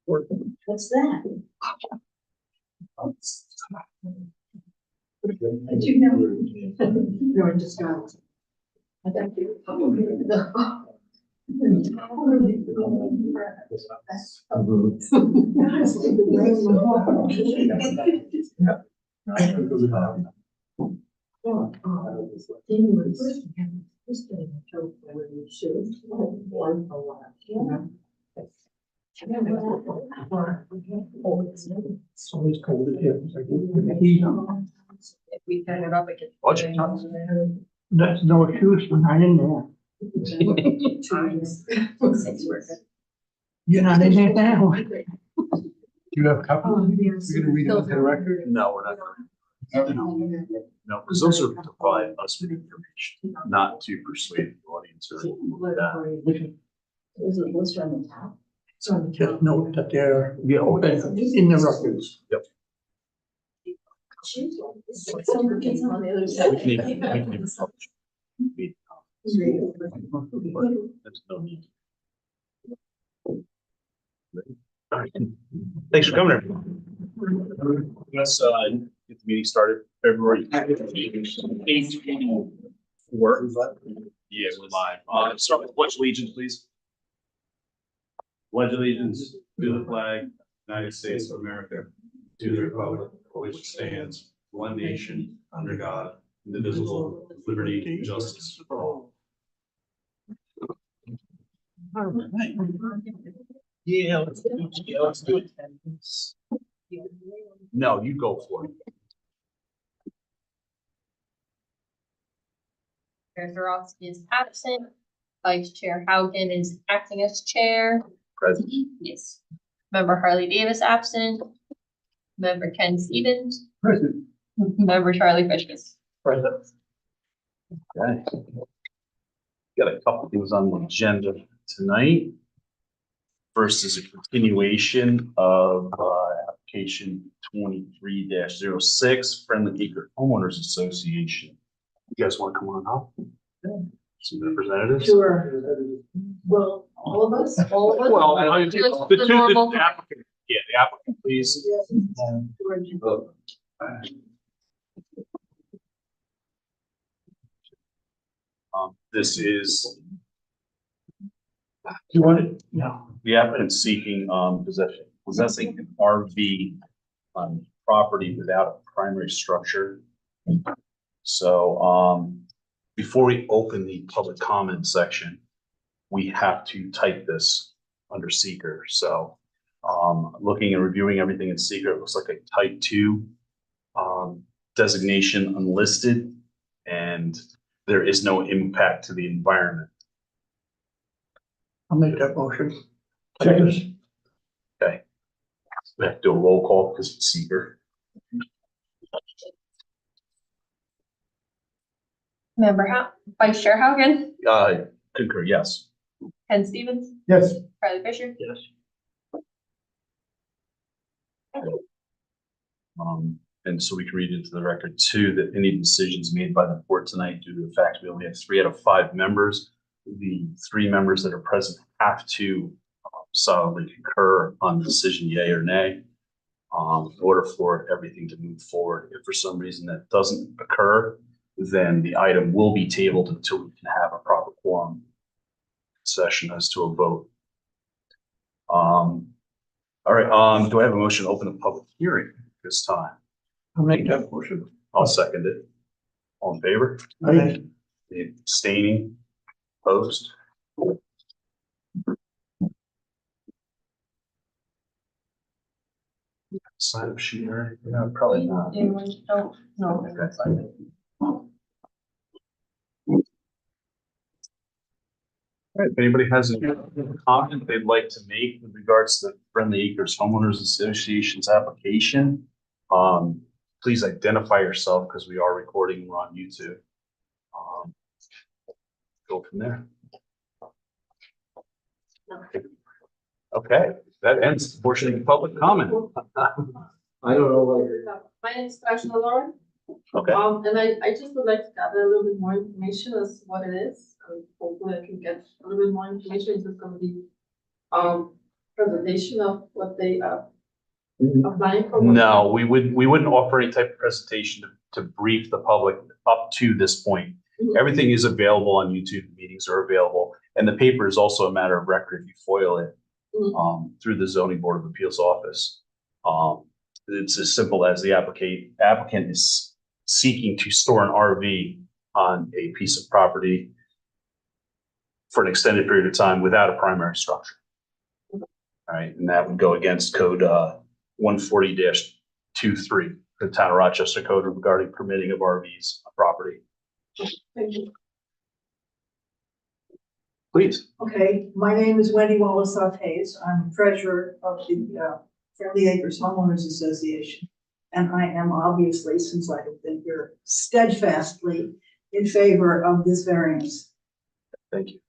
What's that? Did you know? No, I just got it. I got you. It's always cold in here. It's like the heat. If we turn it up, it gets. That's no excuse for not in there. You're not in there now. Do you have a copy? You're gonna read it into the record? No, we're not. No, because those are to provide us with information, not to persuade the audience or anything like that. Is it listed on the top? It's on the Just top. note that they're open in the records. Yep. Someone gets on the other side. We can even publish. There's no need. All right. Thanks for coming, everyone. Let's get the meeting started. February 8th. Work. Yeah, we're live. Start with pledge allegiance, please. Pledge allegiance to the flag, United States of America, to the republic which stands one nation under God, indivisible, with liberty and justice for all. All right. Yeah, let's do it. No, you go for it. Chair Zarowski is absent. Vice Chair Haugen is acting as chair. Present. Yes. Member Harley Davis absent. Member Ken Stevens. Present. Member Charlie Fishkus. Present. Okay. Got a couple things on the agenda tonight. First is a continuation of application 23-06, Friendly Acre Homeowners Association. You guys want to come on up? Some representatives? Sure. Well, all of us? All of us? Well, Just the the two, normal. the applicant, yeah, the applicant, please. This is You want it? No. the applicant seeking possessing an RV on property without a primary structure. So before we open the public comment section, we have to type this under seeker. So looking and reviewing everything in seeker, it looks like a type 2 designation unlisted, and there is no impact to the environment. I'll make that motion. Okay. We have to do a roll call because it's seeker. Vice Chair Haugen. Concur, yes. Ken Stevens. Yes. Charlie Fisher. Yes. And so we can read into the record too, that any decisions made by the board tonight, due to the fact we only have 3 out of 5 members, the 3 members that are present have to solidly concur on the decision, yay or nay, in order for everything to move forward. If for some reason that doesn't occur, then the item will be tabled until we can have a proper quorum session as to a vote. All right, do I have a motion to open a public hearing this time? I'll make that motion. I'll second it. All in favor? Aye. Abstaining? Opposed? Sign up sheet or anything? No, probably not. Anyone don't? No. Okay. All right, if anybody has any comment they'd like to make with regards to the Friendly Acres Homeowners Association's application, please identify yourself because we are recording, we're on YouTube. Go from there. Okay, that ends the portion of public comment. I don't know what. My name is Kasia Lauren. Okay, And I just would like to gather a little bit more information as to what it is. Hopefully I can get a little bit more information. Is it gonna be, presentation of what they are applying for? No, we wouldn't offer any type of presentation to brief the public up to this point. Mhm. Everything is available on YouTube, the meetings are available, and the paper is also a matter of record if you FOIL it through the zoning board of appeals office. It's as simple as the applicant is seeking to store an RV on a piece of property for an extended period of time without a primary structure. All right, and that would go against code 140-23, the town of Rochester code regarding permitting of RVs on property. Thank you. Please. Okay, my name is Wendy Wallace Hayes. I'm treasurer of the Friendly Acres Homeowners Association. And I am obviously, since I have been here, steadfastly in favor of this variance. Thank you.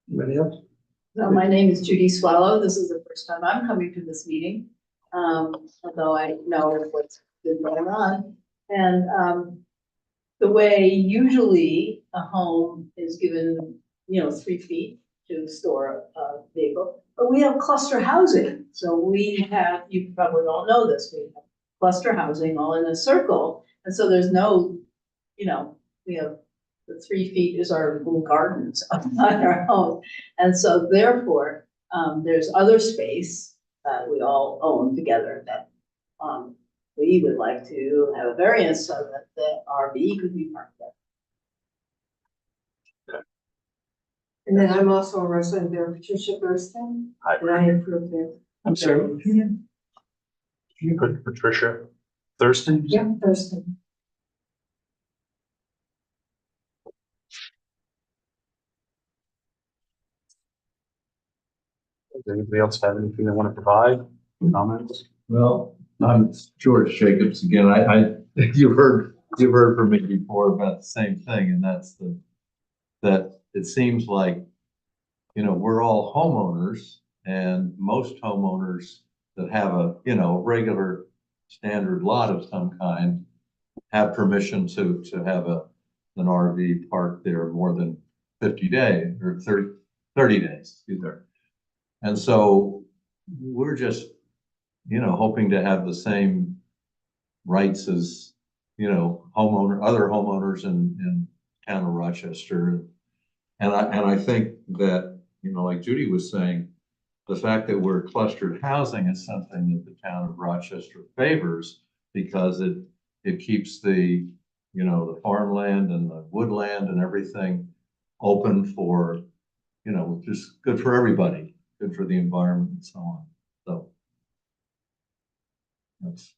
Anybody else? So my name is Judy Swallow. This is the first time I'm coming to this meeting, although I know what's been going on. And the way usually a home is given, 3 feet to store a vehicle, but we have cluster housing. So we have, you probably don't know this, we have cluster housing all in a circle. And so there's no, we have the 3 feet is our little gardens on our home. And so therefore, there's other space that we all own together that we would like to have a variance so that the RV could be parked there. And then I'm also a resident there, Patricia Thurston, Hi, and I approve it. I'm sorry. Patricia Thurston. Yeah, Thurston. Does anybody else have anything they want to provide? Comments? Well, I'm George Jacobs again. You've heard from me before about the same thing, and that's that it seems like, we're all homeowners, and most homeowners that have a, regular standard lot of some kind have permission to have an RV parked there more than 50 days or 30 days either. And so we're just, hoping to have the same rights as, other homeowners in town of Rochester. And I think that, like Judy was saying, the fact that we're clustered housing is something that the town of Rochester favors because it keeps the, the farmland and the woodland and everything open for, just good for everybody, good for the environment and so on. So that's.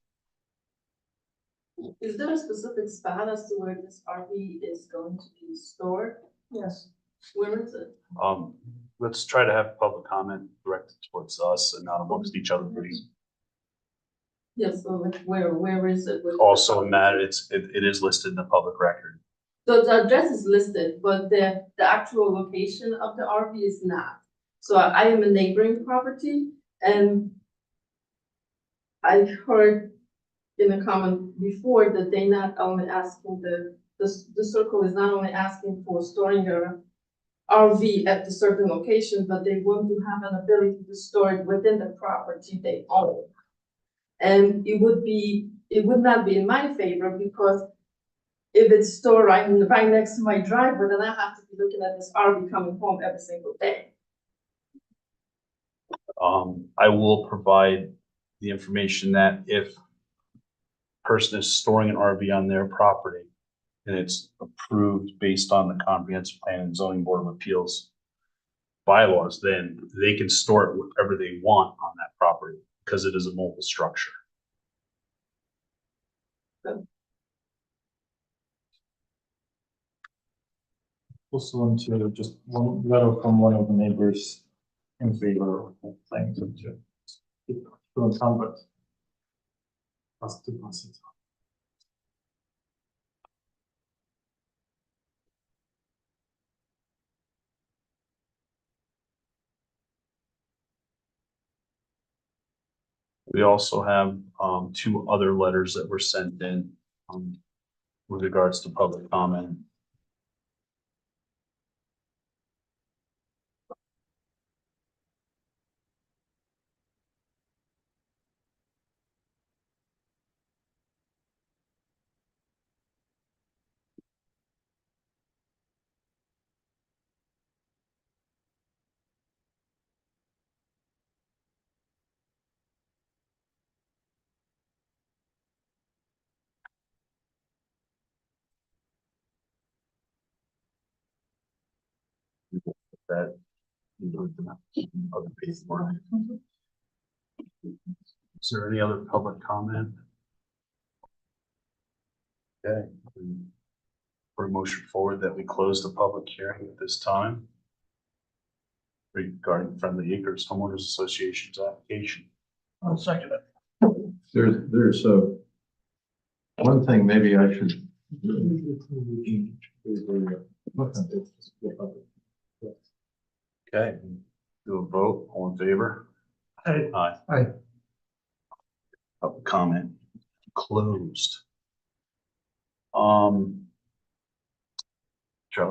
Is there a specific spot as to where this RV is going to be stored? Yes. Where is it? Let's try to have public comment directed towards us and not amongst each other, please. Yes, so like where is it? Also, Matt, it is listed in the public record. So the address is listed, but the actual location of the RV is not. So I am a neighboring property, and I heard in a comment before that they not only asking the circle is not only asking for storing your RV at the certain location, but they want to have an ability to store it within the property they own. And it would not be in my favor because if it's stored right next to my driveway, then I have to be looking at this RV coming home every single day. I will provide the information that if a person is storing an RV on their property and it's approved based on the comprehensive plan and zoning board of appeals bylaws, then they can store it wherever they want on that property because it is a mobile structure. Also want to just one letter from one of the neighbors in favor of the thing to don't come, but us to pass it. We also have 2 other letters that were sent in with regards to public comment. that. Include the other piece more. Is there any other public comment? Okay. For a motion forward that we close the public hearing at this time regarding Friendly Acres Homeowners Association's application. I'll second it. There's one thing maybe I should. Okay, do a vote, all in favor? Aye. Aye. Aye. Public comment closed. Charlie,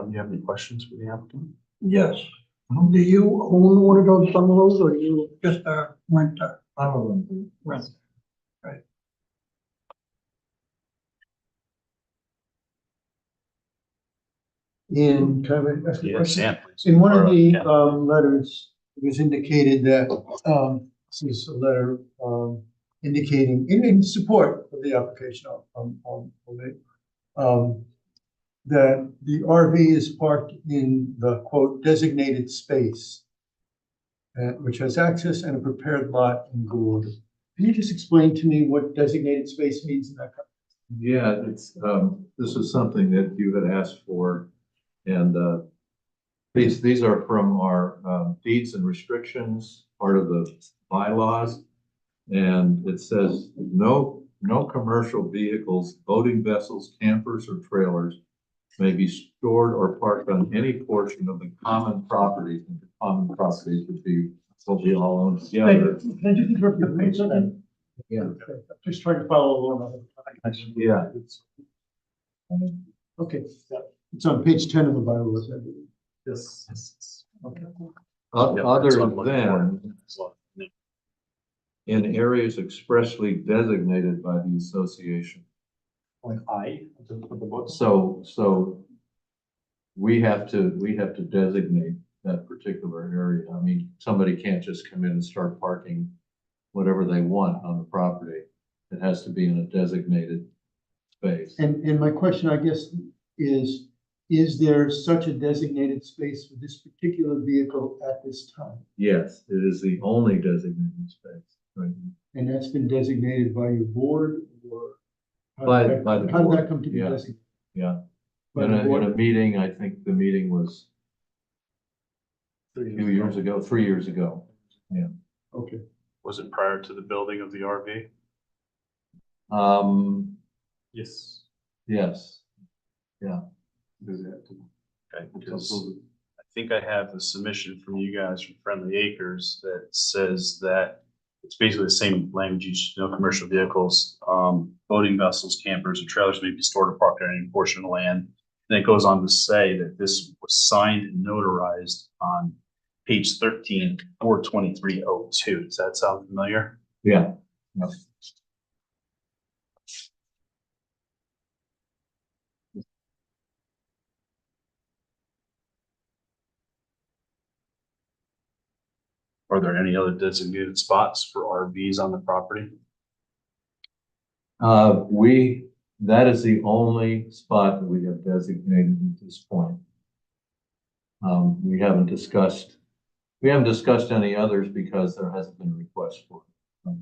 do you have any questions for the applicant? Yes. Do you own one of those bungalows or you just a renter? Rent. In, can I ask a Yes, question? Sam, please. In one of the, Yeah. letters, it was indicated that, this is a letter, indicating, in support of the application that the RV is parked in the quote designated space, which has access and a prepared lot in Gould. Can you just explain to me what designated space means in that? Yeah, it's, this is something that you had asked for. And these are from our deeds and restrictions, part of the bylaws. And it says, no commercial vehicles, boating vessels, campers, or trailers may be stored or parked on any portion of the common properties. And the common properties would be what we all own together. Can I just interrupt you for a second? Yeah. Okay, I'm just trying to follow along. Yeah. Okay, it's on page 10 of the bylaws, I believe. Yes. Okay. Yeah, Other that's what I'm looking than for. in areas expressly designated by the association. Point I, at the bottom. So we have to designate that particular area. I mean, somebody can't just come in and start parking whatever they want on the property. It has to be in a designated space. And my question, I guess, is there such a designated space for this particular vehicle at this time? Yes, it is the only designated space. Right. And that's been designated by your board or? By the How did board, that come to be yeah. designated? Yeah. By In the board? a meeting, I think the meeting was a few years ago, 3 years ago. Okay. Was it prior to the building of the RV? Yes. Yes. Yeah. Okay, because I think I have the submission from you guys from Friendly Acres that says that it's basically the same language, no commercial vehicles, boating vessels, campers, or trailers may be stored or parked on any portion of the land. And it goes on to say that this was signed and notarized on page 13, 42302. Does that sound familiar? Yeah. Are there any other designated spots for RVs on the property? That is the only spot that we have designated at this point. We haven't discussed any others because there hasn't been a request for it.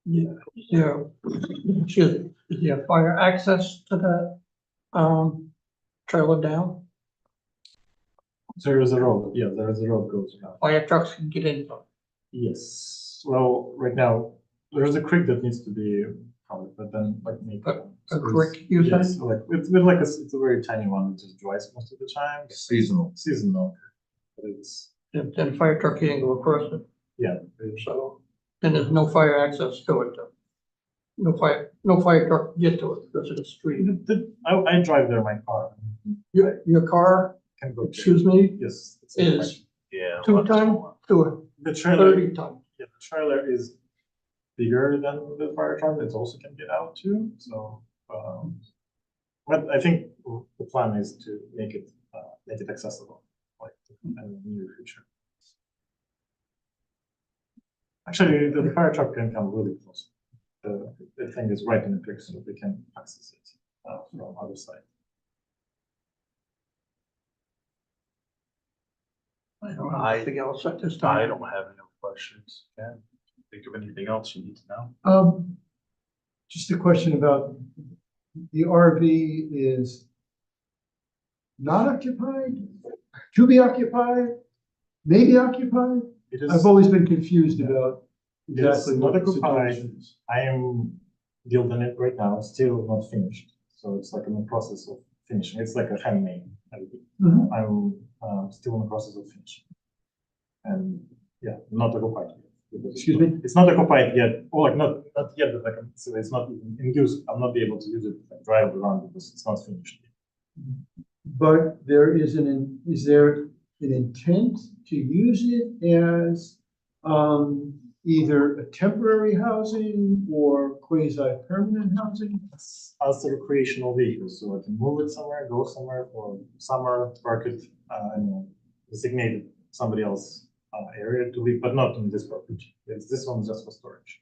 Yeah, is there fire access to that, trailer down? There is a road, yeah, there is a road goes down. Fire trucks can get in. Yes, well, right now, there's a creek that needs to be covered, but then like maybe. A creek, you said? Yes, like, it's been like it's a very tiny one, which is dries most of the time. Seasonal. Seasonal, but it's, Then fire truck can't go across it, yeah. so then there's no fire access to it. No fire truck can get to it because of the street. I drive there my car. Your car, Can go there. excuse me, Yes. it's is Yeah. 2 ton to The a trailer, 30 ton. yeah, the trailer is bigger than the fire truck, it also can get out too, so, but I think the plan is to make it accessible, like, in the near future. Actually, the fire truck can come really close. The thing is right in the picture, so they can access it from other side. I don't know anything else at this time. I don't have any questions. Ken, think of anything else you need to know? Just a question about the RV is not occupied, to be occupied, maybe occupied? It is. I've always been confused about It is exactly not what the occupied. situation is. I am building it right now, still not finished. So it's like in the process of finishing. It's like a handmade everything. Mhm. I'm still in the process of finishing. And yeah, not occupied yet. Excuse me? It's not occupied yet, or like not yet, but like so it's not even in use. I'll not be able to use it, like drive around because it's not finished yet. But is there an intent to use it as either a temporary housing or quasi-permanent housing? As a recreational vehicle, so I can move it somewhere, go somewhere for summer, park it, and designate it somebody else area to live, but not on this property. This one is just for storage.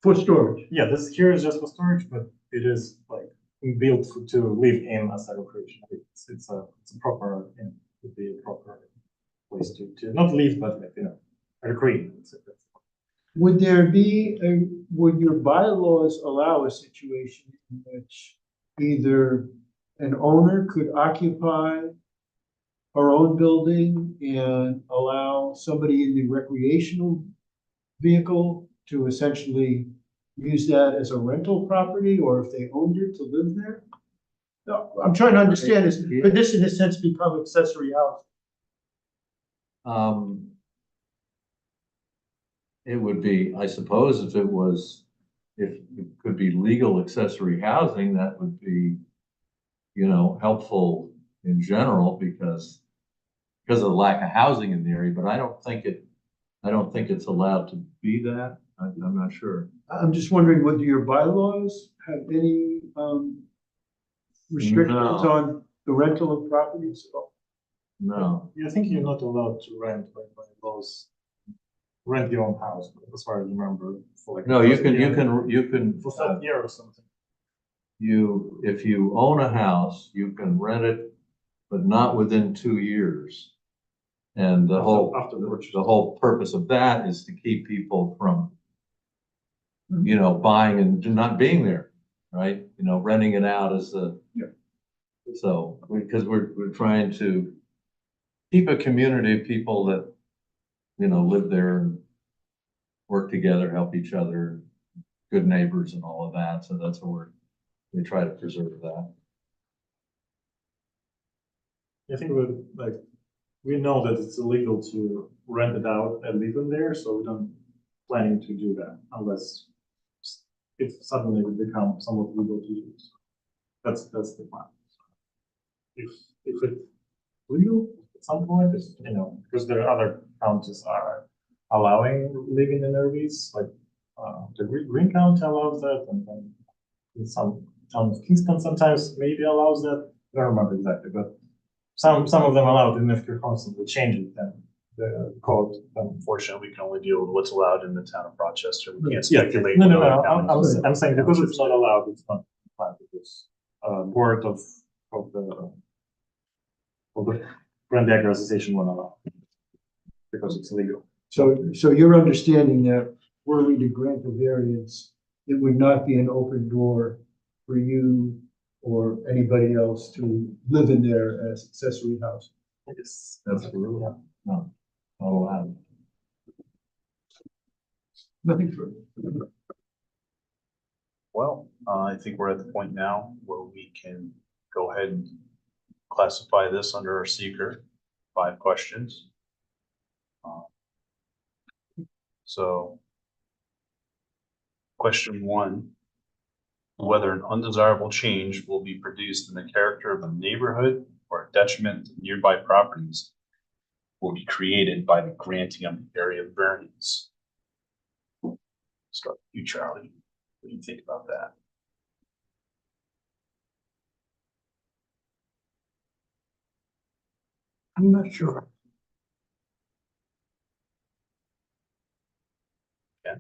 For storage? Yeah, this here is just for storage, but it is like built to live in as a recreation. It's a proper, would be a proper place to not live, but like, recreate. Would would your bylaws allow a situation in which either an owner could occupy our own building and allow somebody in the recreational vehicle to essentially use that as a rental property, or if they owned it, to live there? No, I'm trying to understand this, could this in a sense become accessory housing? It would be, I suppose, if it could be legal accessory housing, that would be, helpful in general because of the lack of housing in the area, but I don't think it's allowed to be that. I'm not sure. I'm just wondering, whether your bylaws have any restrictions No. on the rental of properties at all? No. I think you're not allowed to rent by laws. Rent your own house, as far as I remember. For like No, you can, for 7 years or something. if you own a house, you can rent it, but not within 2 years. And the whole purpose of that is to keep people from, buying and not being there, right? Renting it out as so, because we're trying to keep a community of people that, live there and work together, help each other, good neighbors and all of that. So that's what we try to preserve that. I think we know that it's illegal to rent it out and live in there, so we don't planning to do that unless it suddenly would become somewhat legal to use. That's the plan. If it's legal at some point, because there are other counties are allowing living in RVs, like the Green County allows that, and then in some towns, Kingston sometimes maybe allows that. I don't remember exactly, but some of them allow it, and if you're constantly changing then the code. Unfortunately, we can only deal with what's allowed in the town of Rochester. We can't Yeah, speculate. no, what other counties- I'm saying because it's not allowed, it's not planned, because board of the Grand Agro Association won't allow because it's illegal. So you're understanding that were we to grant the variance, it would not be an open door for you or anybody else to live in there as accessory housing? Yes, Absolutely. No, not allowed. Nothing further. Well, I think we're at the point now where we can go ahead and classify this under our seeker, 5 questions. So, question 1, whether an undesirable change will be produced in the character of the neighborhood or a detriment to nearby properties will be created by the granting of the area variance. Start with you, Charlie. What do you think about that? I'm not sure. Okay.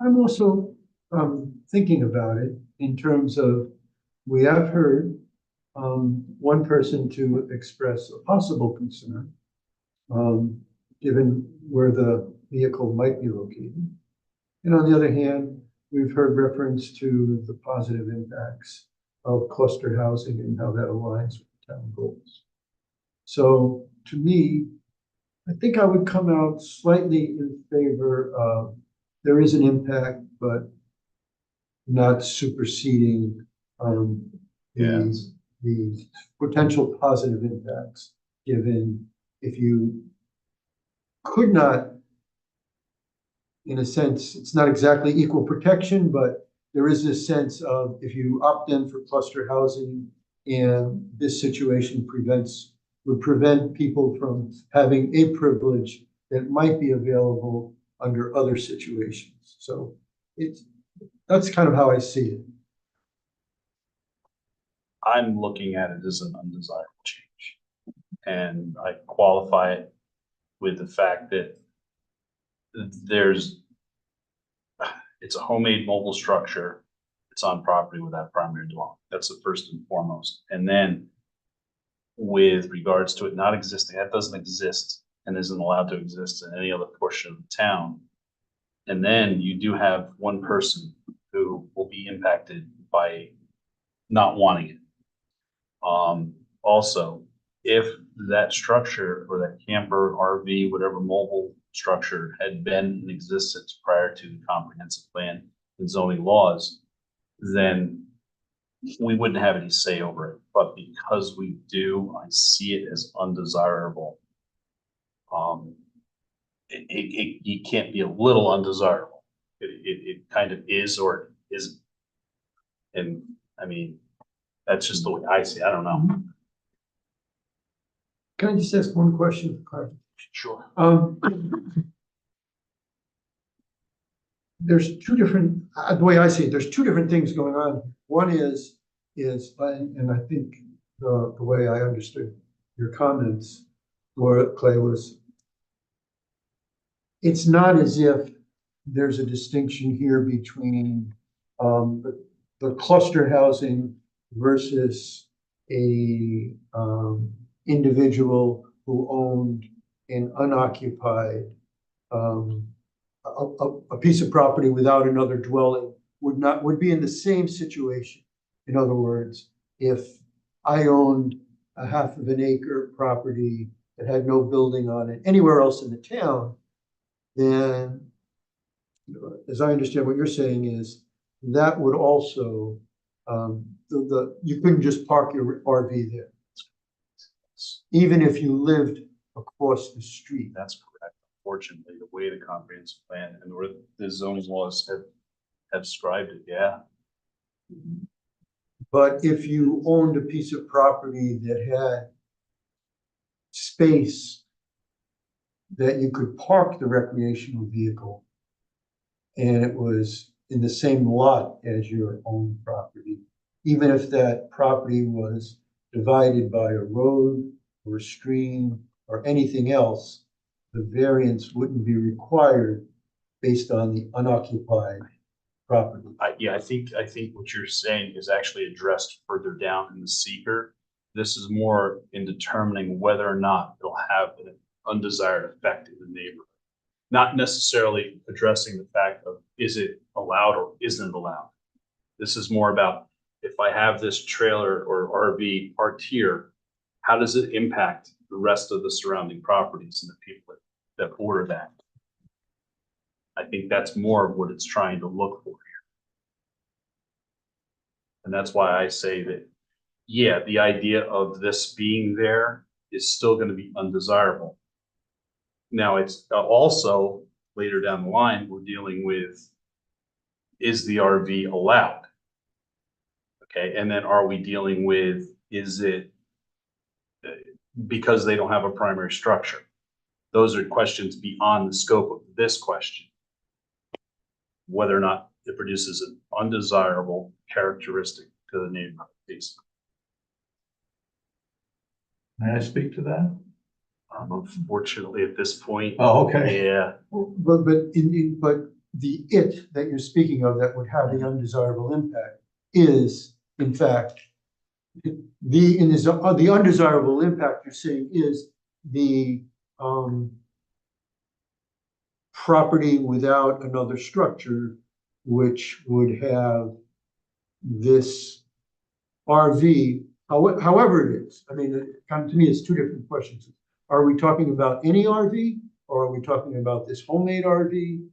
I'm also thinking about it in terms of, we have heard one person to express a possible concern, given where the vehicle might be located. And on the other hand, we've heard reference to the positive impacts of cluster housing and how that aligns with town goals. So to me, I think I would come out slightly in favor of, there is an impact, but not superseding the potential positive impacts, given if you could not, in a sense, it's not exactly equal protection, but there is this sense of, if you opt in for cluster housing and this situation would prevent people from having a privilege that might be available under other situations. So that's kind of how I see it. I'm looking at it as an undesirable change. And I qualify it with the fact that it's a homemade mobile structure. It's on property without primary dwelling. That's the first and foremost. And then with regards to it not existing, that doesn't exist and isn't allowed to exist in any other portion of the town. And then you do have one person who will be impacted by not wanting it. Also, if that structure or that camper, RV, whatever mobile structure had been in existence prior to the comprehensive plan and zoning laws, then we wouldn't have any say over it. But because we do, I see it as undesirable. It can't be a little undesirable. It kind of is or it isn't. And I mean, that's just the way I see it. I don't know. Can I just ask one question? Sure. There's two different, the way I see it, there's two different things going on. One is, and I think the way I understood your comments, Laura, Clay, was, it's not as if there's a distinction here between the cluster housing versus a individual who owned an unoccupied a piece of property without another dwelling would be in the same situation. In other words, if I owned a half of an acre property that had no building on it anywhere else in the town, then, as I understand what you're saying, is that would also you couldn't just park your RV there, even if you lived across the street. That's correct. Unfortunately, the way the comprehensive plan and the zoning laws have described it, yeah. But if you owned a piece of property that had space that you could park the recreational vehicle, and it was in the same lot as your own property, even if that property was divided by a road or a stream or anything else, the variance wouldn't be required based on the unoccupied property. Yeah, I think what you're saying is actually addressed further down in the seeker. This is more in determining whether or not it'll have an undesired effect in the neighborhood. Not necessarily addressing the fact of, is it allowed or isn't allowed? This is more about, if I have this trailer or RV parked here, how does it impact the rest of the surrounding properties and the people that order that? I think that's more of what it's trying to look for here. And that's why I say that, yeah, the idea of this being there is still going to be undesirable. Now, it's also later down the line, we're dealing with, is the RV allowed? Okay, and then are we dealing with, is it because they don't have a primary structure? Those are questions beyond the scope of this question. Whether or not it produces an undesirable characteristic to the neighborhood, basically. May I speak to that? Unfortunately, at this point, Oh, okay. yeah, But the it that you're speaking of that would have the undesirable impact is, in fact, the undesirable impact you're saying is the, property without another structure, which would have this RV, however it is. I mean, to me, it's two different questions. Are we talking about any RV, or are we talking about this homemade RV?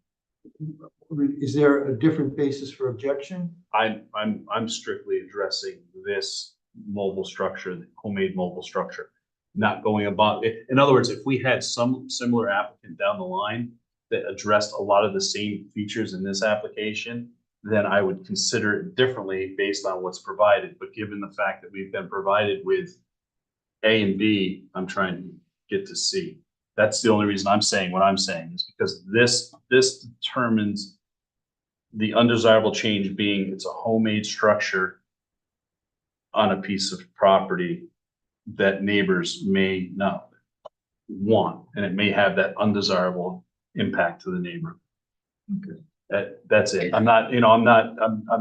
Is there a different basis for objection? I'm strictly addressing this mobile structure, the homemade mobile structure, not going about it. In other words, if we had some similar applicant down the line that addressed a lot of the same features in this application, then I would consider it differently based on what's provided. But given the fact that we've been provided with A and B, I'm trying to get to C. That's the only reason I'm saying what I'm saying, is because this determines the undesirable change being it's a homemade structure on a piece of property that neighbors may not want, and it may have that undesirable impact to the neighbor. Okay. That's it. I'm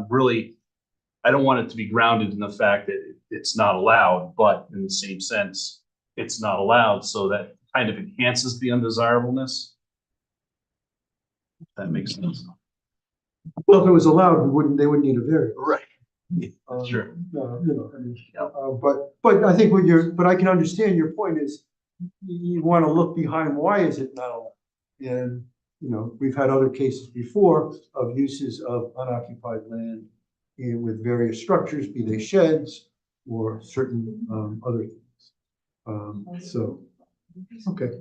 really, I don't want it to be grounded in the fact that it's not allowed, but in the same sense, it's not allowed, so that kind of enhances the undesirableness. If that makes sense. Well, if it was allowed, they wouldn't need a variance. Right. Sure. I mean, but I think but I can understand your point is you want to look behind why is it not allowed? And, we've had other cases before of uses of unoccupied land with various structures, be they sheds or certain, other things. So, okay.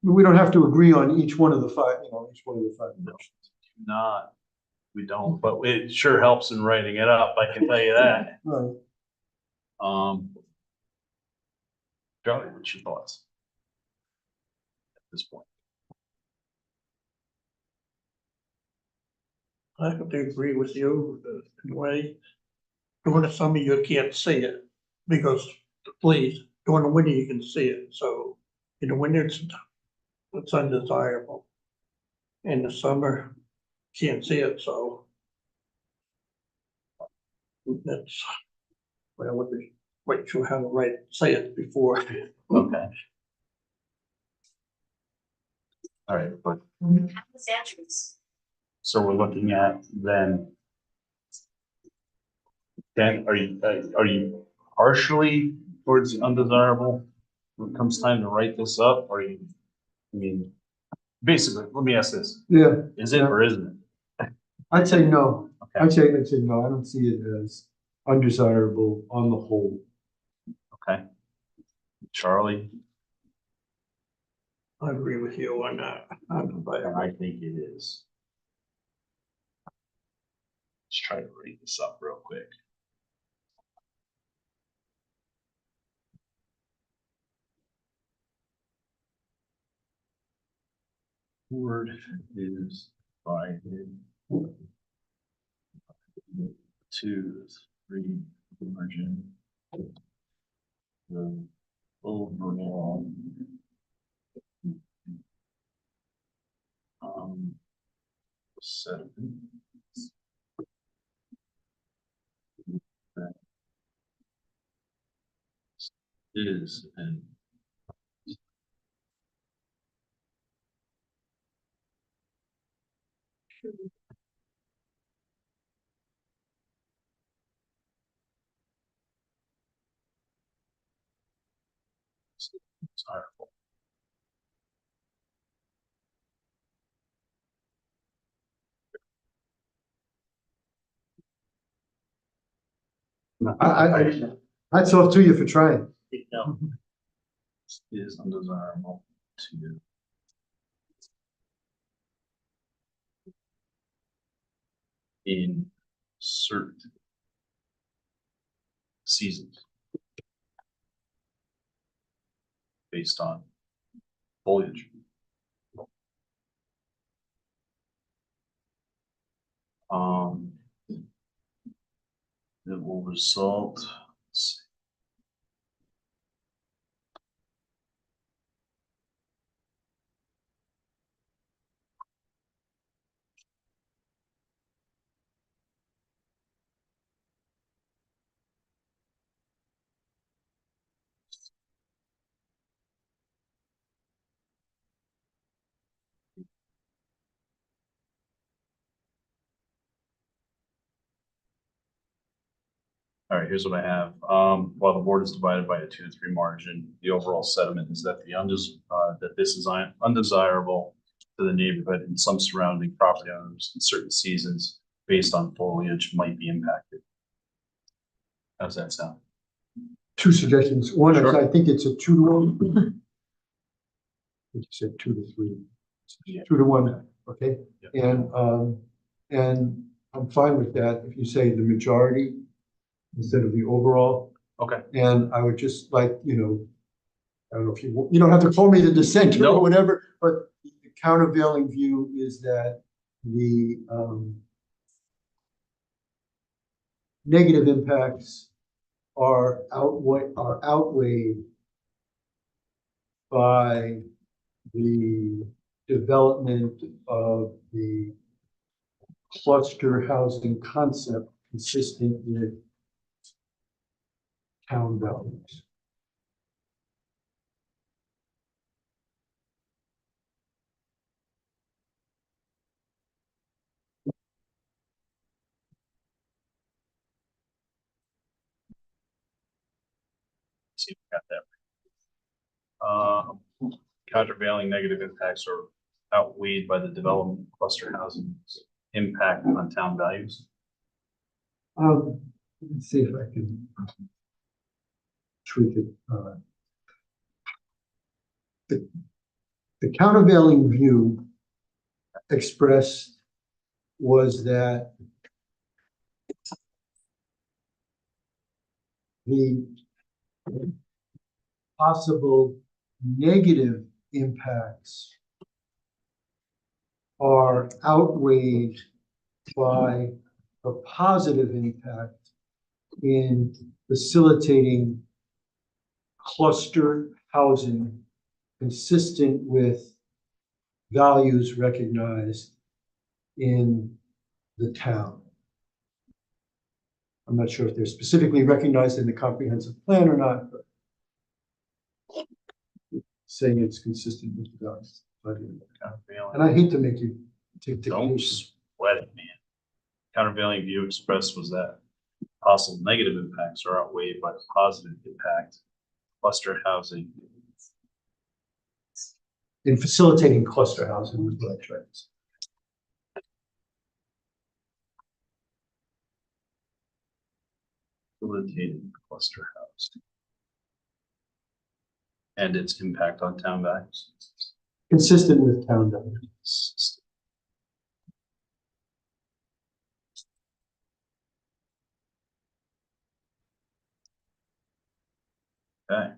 We don't have to agree on each one of the five, each one of the five motions. We don't, but it sure helps in writing it up, I can tell you that. Right. Charlie, what's your thoughts at this point? I have to agree with you, in a way. During the summer, you can't see it, because, please, during the winter, you can see it, so in the winter, it's undesirable. In the summer, can't see it, so. That's, well, I wasn't quite sure how to say it before. Okay. All right, but so we're looking at then. Dan, are you partially towards the undesirable when it comes time to write this up? Or basically, let me ask this. Yeah. Is it or isn't it? I'd say no. Okay. I'd say no. I don't see it as undesirable on the whole. Okay. Charlie? I agree with you on that. I think it is. Let's try to read this up real quick. Word is divided 2, 3 margin. The overall. Seven. That is an desirable. Hats off to you for trying. No. Is undesirable to in certain seasons based on foliage. It will result, let's see. All right, here's what I have. While the board is divided by a 2-3 margin, the overall sentiment is that that this is undesirable to the neighborhood and some surrounding property owners in certain seasons based on foliage might be impacted. How's that sound? Two suggestions. One is, Sure. I think it's a 2-to-1. I think you said 2-to-3. Yeah. 2-to-1, okay? Yeah. And I'm fine with that if you say the majority instead of the overall. Okay. And I would just like, you know, I don't know if you don't have to call me the dissenter No. or whatever, but the countervailing view is that the negative impacts are outweighed by the development of the cluster housing concept consistent with town values. See if we got that. Countervailing negative impacts are outweighed by the development of cluster housing impact on town values. Let's see if I can tweak it. The countervailing view expressed was that the possible negative impacts are outweighed by a positive impact in facilitating cluster housing consistent with values recognized in the town. I'm not sure if they're specifically recognized in the comprehensive plan or not, but saying it's consistent with the values. Countervailing. And I hate to make you take Don't dictation. sweat it, man. Countervailing view expressed was that possible negative impacts are outweighed by the positive impact, cluster housing. In facilitating cluster housing was what I tried to say. Facilitating cluster housing. And its impact on town values. Consistent with town values. Okay,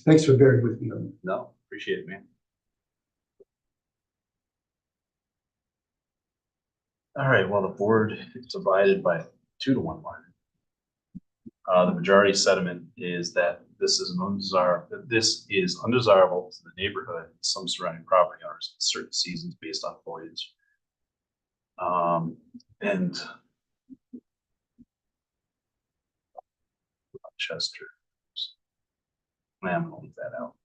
Thanks for bearing with me on that. no, appreciate it, man. All right, well, the board is divided by 2-to-1 margin. The majority sentiment is that this is undesirable to the neighborhood and some surrounding property owners in certain seasons based on foliage. And Chester. I'm gonna leave that out.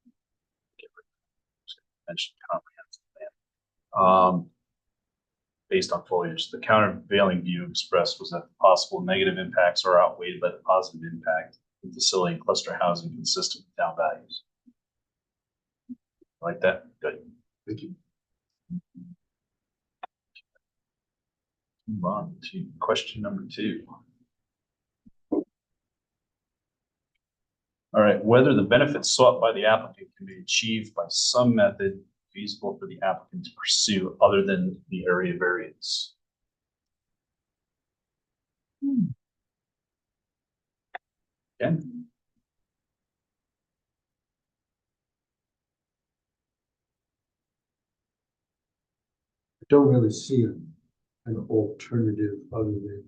Mention comprehensive plan. Based on foliage, the countervailing view expressed was that the possible negative impacts are outweighed by the positive impact in facilitating cluster housing consistent with town values. Like that? Good. Thank you. Move on to question number 2. All right, whether the benefits sought by the applicant can be achieved by some method feasible for the applicant to pursue other than the area variance. Again, I don't really see an alternative other than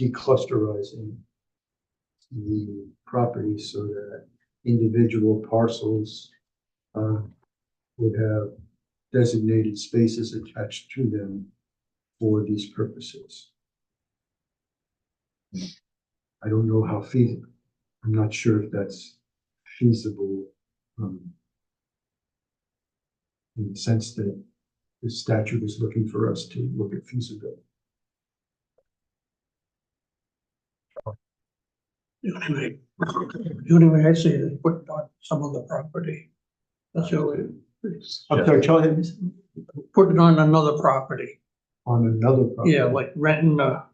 declusterizing the property so that individual parcels would have designated spaces attached to them for these purposes. I don't know how feasible, I'm not sure if that's feasible in the sense that the statute is looking for us to look at feasibility. The only way I see it is put it on some of the property. That's the only, I'm sorry, Charlie, put it on another property. on another property. Yeah, like renting a,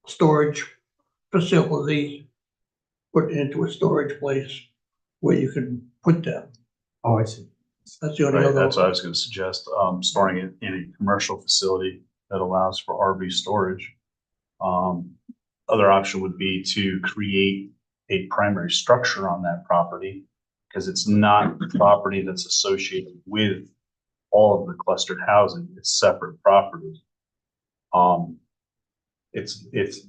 storage facility, put it into a storage place where you can put them. Oh, I see. That's the only Right, other. that's what I was gonna suggest, storing it in a commercial facility that allows for RV storage. Other option would be to create a primary structure on that property, because it's not property that's associated with all of the clustered housing, it's separate property. It's,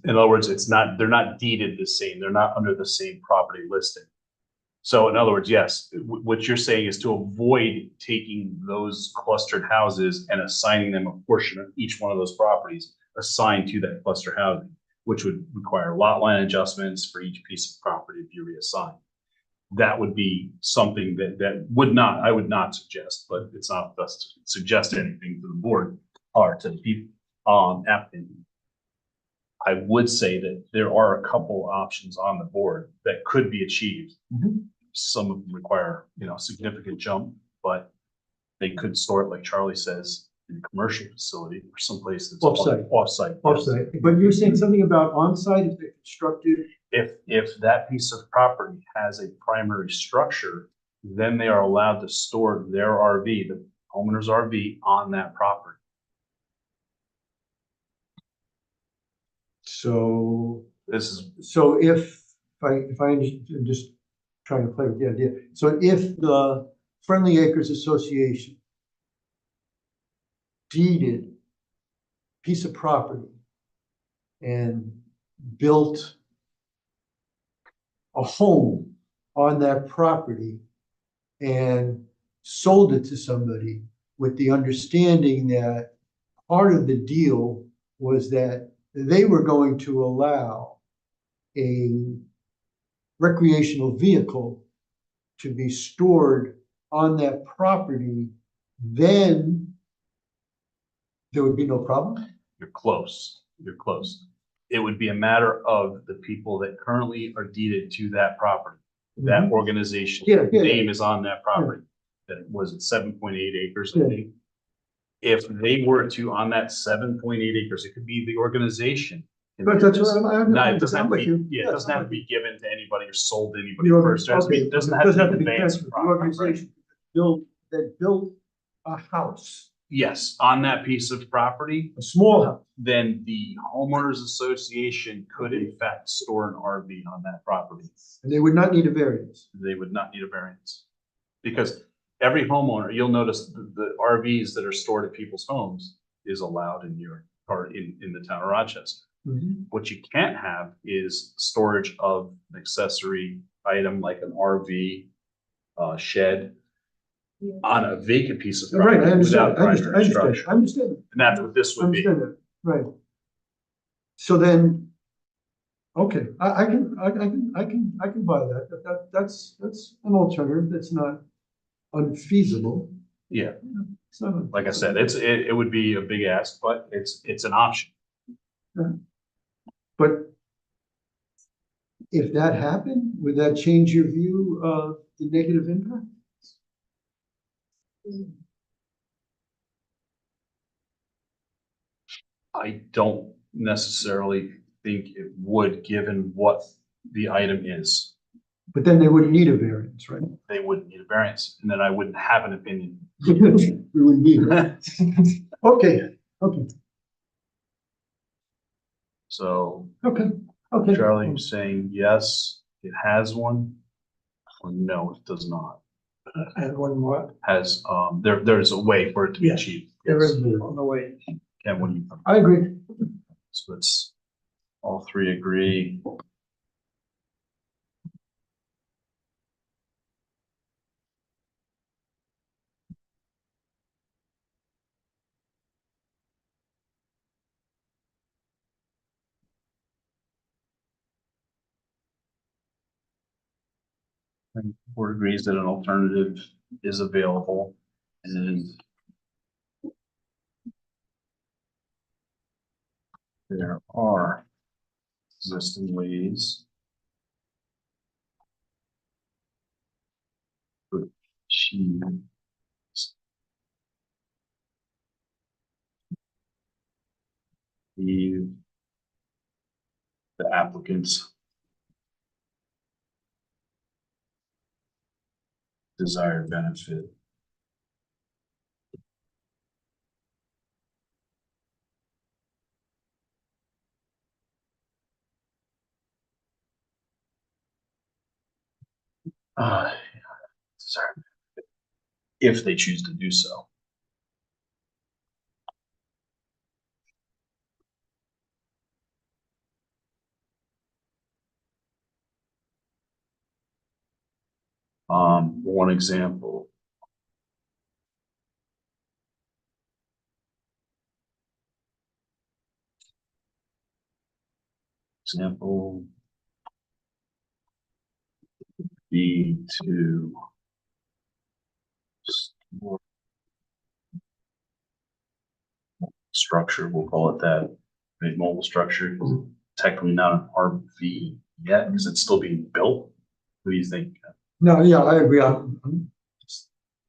in other words, it's not, they're not deeded the same, they're not under the same property listing. So in other words, yes, what you're saying is to avoid taking those clustered houses and assigning them a portion of each one of those properties assigned to that cluster housing, which would require lot line adjustments for each piece of property to be reassigned. That would be something that would not, I would not suggest, but it's not best to suggest anything to the board or to the people, applicant. I would say that there are a couple options on the board that could be achieved. Some of them require, significant jump, but they could store it, like Charlie says, in a commercial facility or someplace that's Offsite. Offsite. Offsite, but you're saying something about onsite, if they constructed, If that piece of property has a primary structure, then they are allowed to store their RV, the homeowner's RV, on that property. so, This is, so if I'm just trying to play with the idea, so if the Friendly Acres Association deeded piece of property and built a home on that property and sold it to somebody with the understanding that part of the deal was that they were going to allow a recreational vehicle to be stored on that property, then there would be no problem? you're close, you're close. It would be a matter of the people that currently are deeded to that property. That organization, Yeah, yeah, name is on that property. That was it 7.8 acres, I Yeah. think. If they were to, on that 7.8 acres, it could be the organization. But that's what I'm. No, it doesn't have I'm to with be, you. yeah, it Yes, doesn't I'm have to with you. be given to anybody or sold to anybody The organ- first. It has to be- okay, doesn't it have to be transferred. advanced. The organization that built a house, Yes, on that piece of property, a small house. then the homeowners association could in fact store an RV on that property. And they would not need a variance. They would not need a variance. Because every homeowner, you'll notice the RVs that are stored at people's homes is allowed in New York or in the town of Rochester. What you can't have is storage of an accessory item like an RV, shed on a vacant piece of Right, property I without understand, primary structure. I understand. And that's what this I would be. understand that, right. So then, okay, I can buy that, that's an alternative, that's not unfeasible. Yeah, It's not. like I said, it would be a big ask, but it's an option. But if that happened, would that change your view of the negative impact? I don't necessarily think it would, given what the item is. But then they wouldn't need a variance, right? They wouldn't need a variance, and then I wouldn't have an opinion. We wouldn't need it. Okay, okay, So okay. Charlie, you're saying yes, it has one, or no, it does not? And one more, Has, there's a way for it to be Yes. achieved. there Yes. is on the way. Ken, what do you? I agree. So it's all three agree. And the board agrees that an alternative is available and there are existing ways to achieve the applicant's desired benefit. Uh, sorry. If they choose to do so. One example. Example be to structure, we'll call it that, a mobile structure, technically not an RV yet, because it's still being built. What do you think? No, yeah, I agree. Go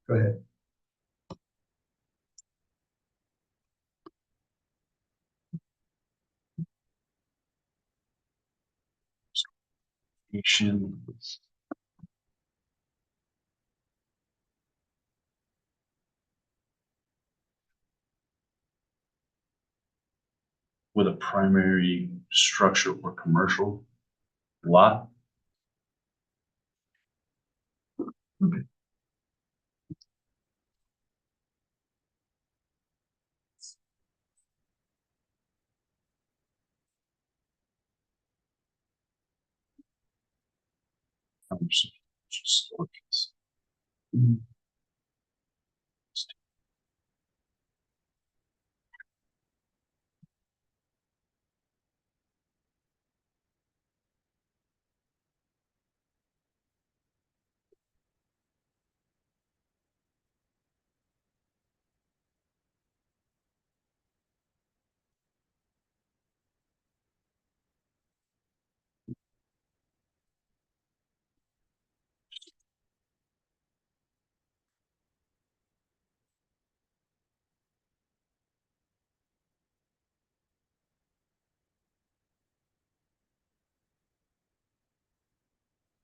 ahead. Station. With a primary structure or commercial lot. Just look at this.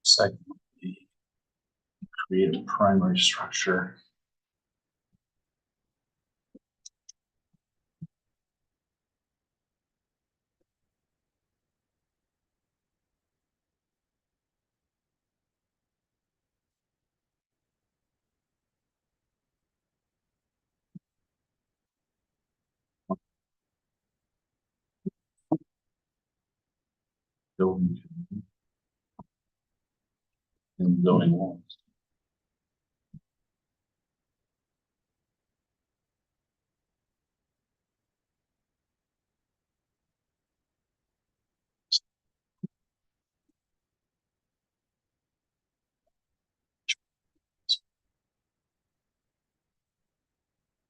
Second, create a primary structure. Building and zoning laws.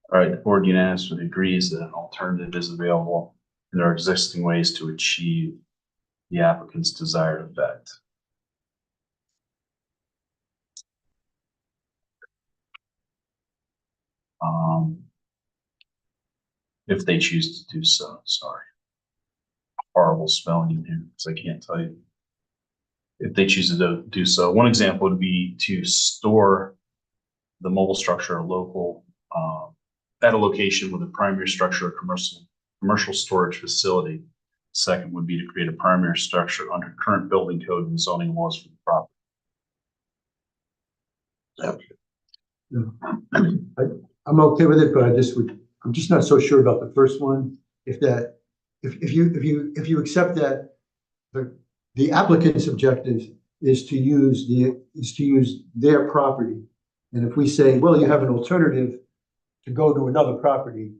All right, the board unanimously agrees that an alternative is available and there are existing ways to achieve the applicant's desired effect. If they choose to do so, sorry. Horrible spelling in here, because I can't tell you. If they choose to do so, one example would be to store the mobile structure local at a location with a primary structure or commercial storage facility. Second would be to create a primary structure under current building code and zoning laws for the property. I'm okay with it, but I'm just not so sure about the first one. If that if you accept that the applicant's objective is to use their property. And if we say, well, you have an alternative to go to another property,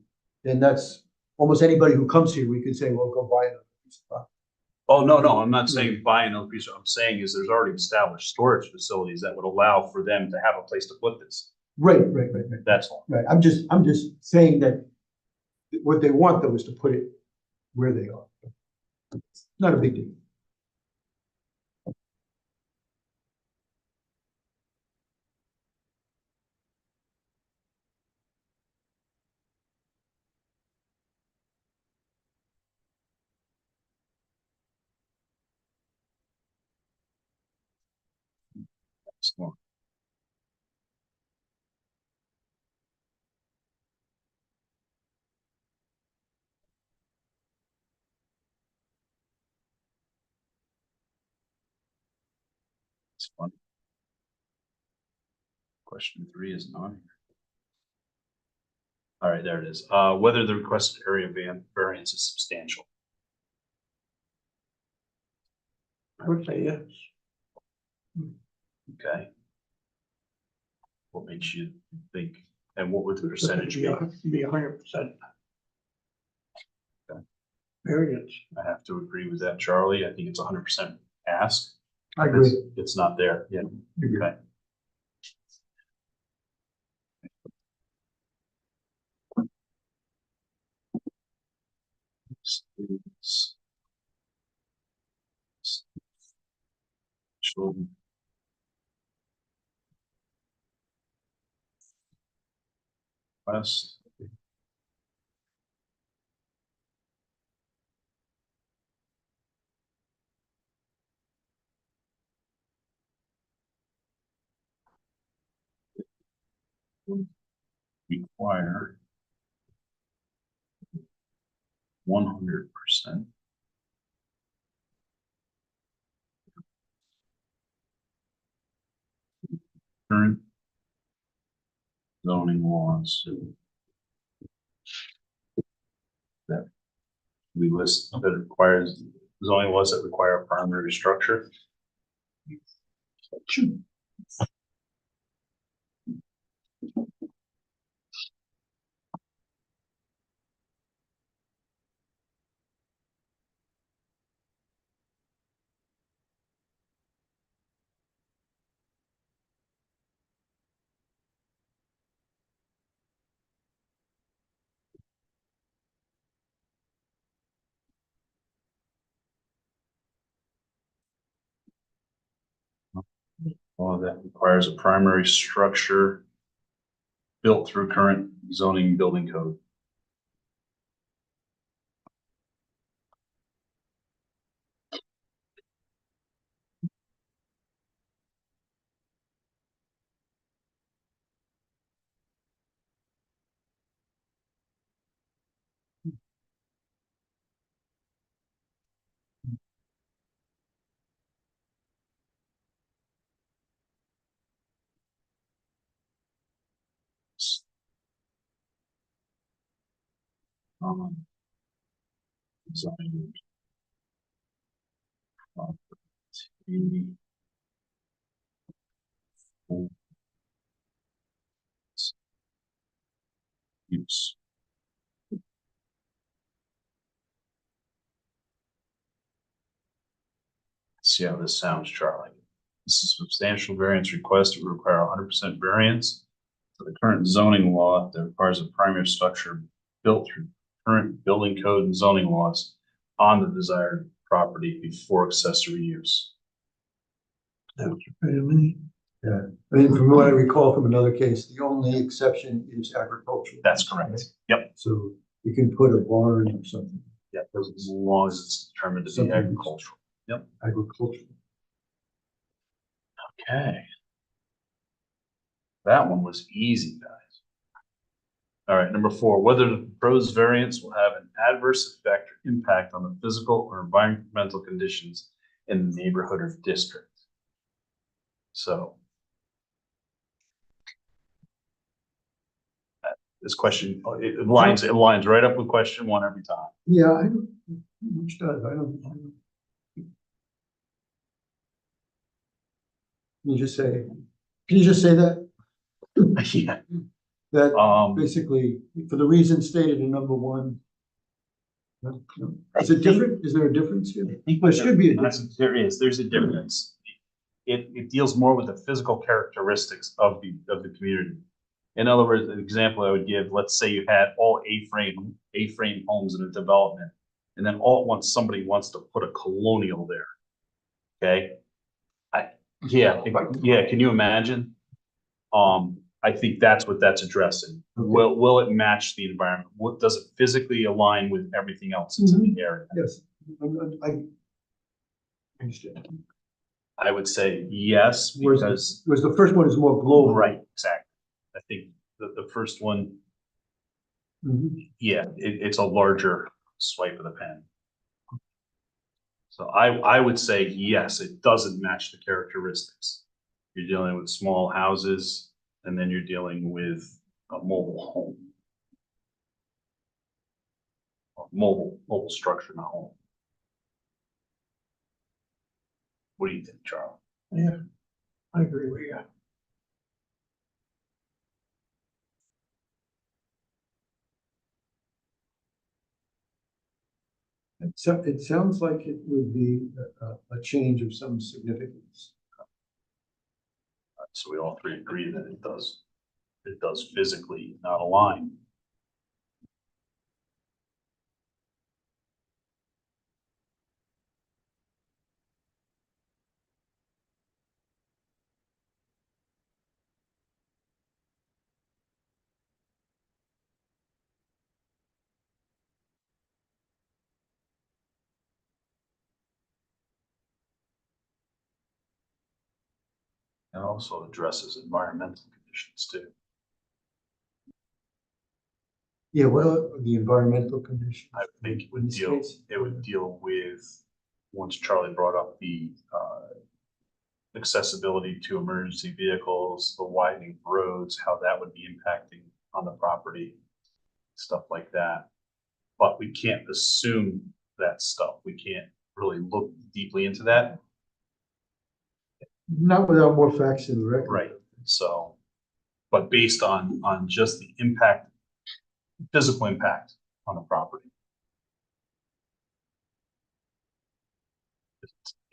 then that's almost anybody who comes here, we could say, well, go buy another piece of property. Oh, no, I'm not saying buy another piece. What I'm saying is there's already established storage facilities that would allow for them to have a place to put this. Right. That's all. Right, I'm just saying that what they want though is to put it where they are. Not a big deal. Excellent. It's fun. Question 3 is not here. All right, there it is. Whether the requested area variance is substantial. I would say yes. Okay. What makes you think, and what would the percentage be? Be 100%. Okay. Variance. I have to agree with that, Charlie. I think it's 100% ask. I agree. It's not there. Yeah. Okay. West. Require 100%. Current zoning laws. That we list that requires zoning laws that require a primary structure. Law that requires a primary structure built through current zoning building code. Zoning. Use. See how this sounds, Charlie. This is substantial variance request. It would require 100% variance for the current zoning law that requires a primary structure built through current building code and zoning laws on the desired property before accessory use. That's okay to me. Yeah, I mean, from what I recall from another case, the only exception is agricultural. That's correct. Yep. So you can put a barn or something, Yeah, as long as it's determined to be Something- agricultural. agricultural. Okay. That one was easy, guys. All right, number 4, whether the proposed variance will have an adverse effect or impact on the physical or environmental conditions in the neighborhood or district. So. This question, it lines right up with question 1 every time. Yeah, Understood, I don't. Can you just say that, Yeah. that basically, for the reasons stated in number one? No, no. Is it different? Is there a difference here? I think Well, it should be a difference. there's a difference. It deals more with the physical characteristics of the community. In other words, an example I would give, let's say you had all A-frame homes in a development, and then all at once somebody wants to put a colonial there. Okay? Can you imagine? I think that's what that's addressing. Okay. Will it match the environment? What does it physically align with everything else that's in the area? Yes, I understand. I would say yes, because, Whereas the first one is more global. right, exactly. I think the first one, Mhm. it's a larger swipe of the pen. So I would say, yes, it doesn't match the characteristics. You're dealing with small houses, and then you're dealing with a mobile home. Or mobile structure, not home. What do you think, Charlie? Yeah, I agree with you. It sounds like it would be a change of some significance. So we all three agree that it does physically not align. And also addresses environmental conditions too. Yeah, what are the environmental conditions? I think it in would this deal, case? it would deal with, once Charlie brought up the accessibility to emergency vehicles, the widening roads, how that would be impacting on the property, stuff like that. But we can't assume that stuff. We can't really look deeply into that. Not without more facts in the record. Right. So, but based on just the impact, physical impact on the property.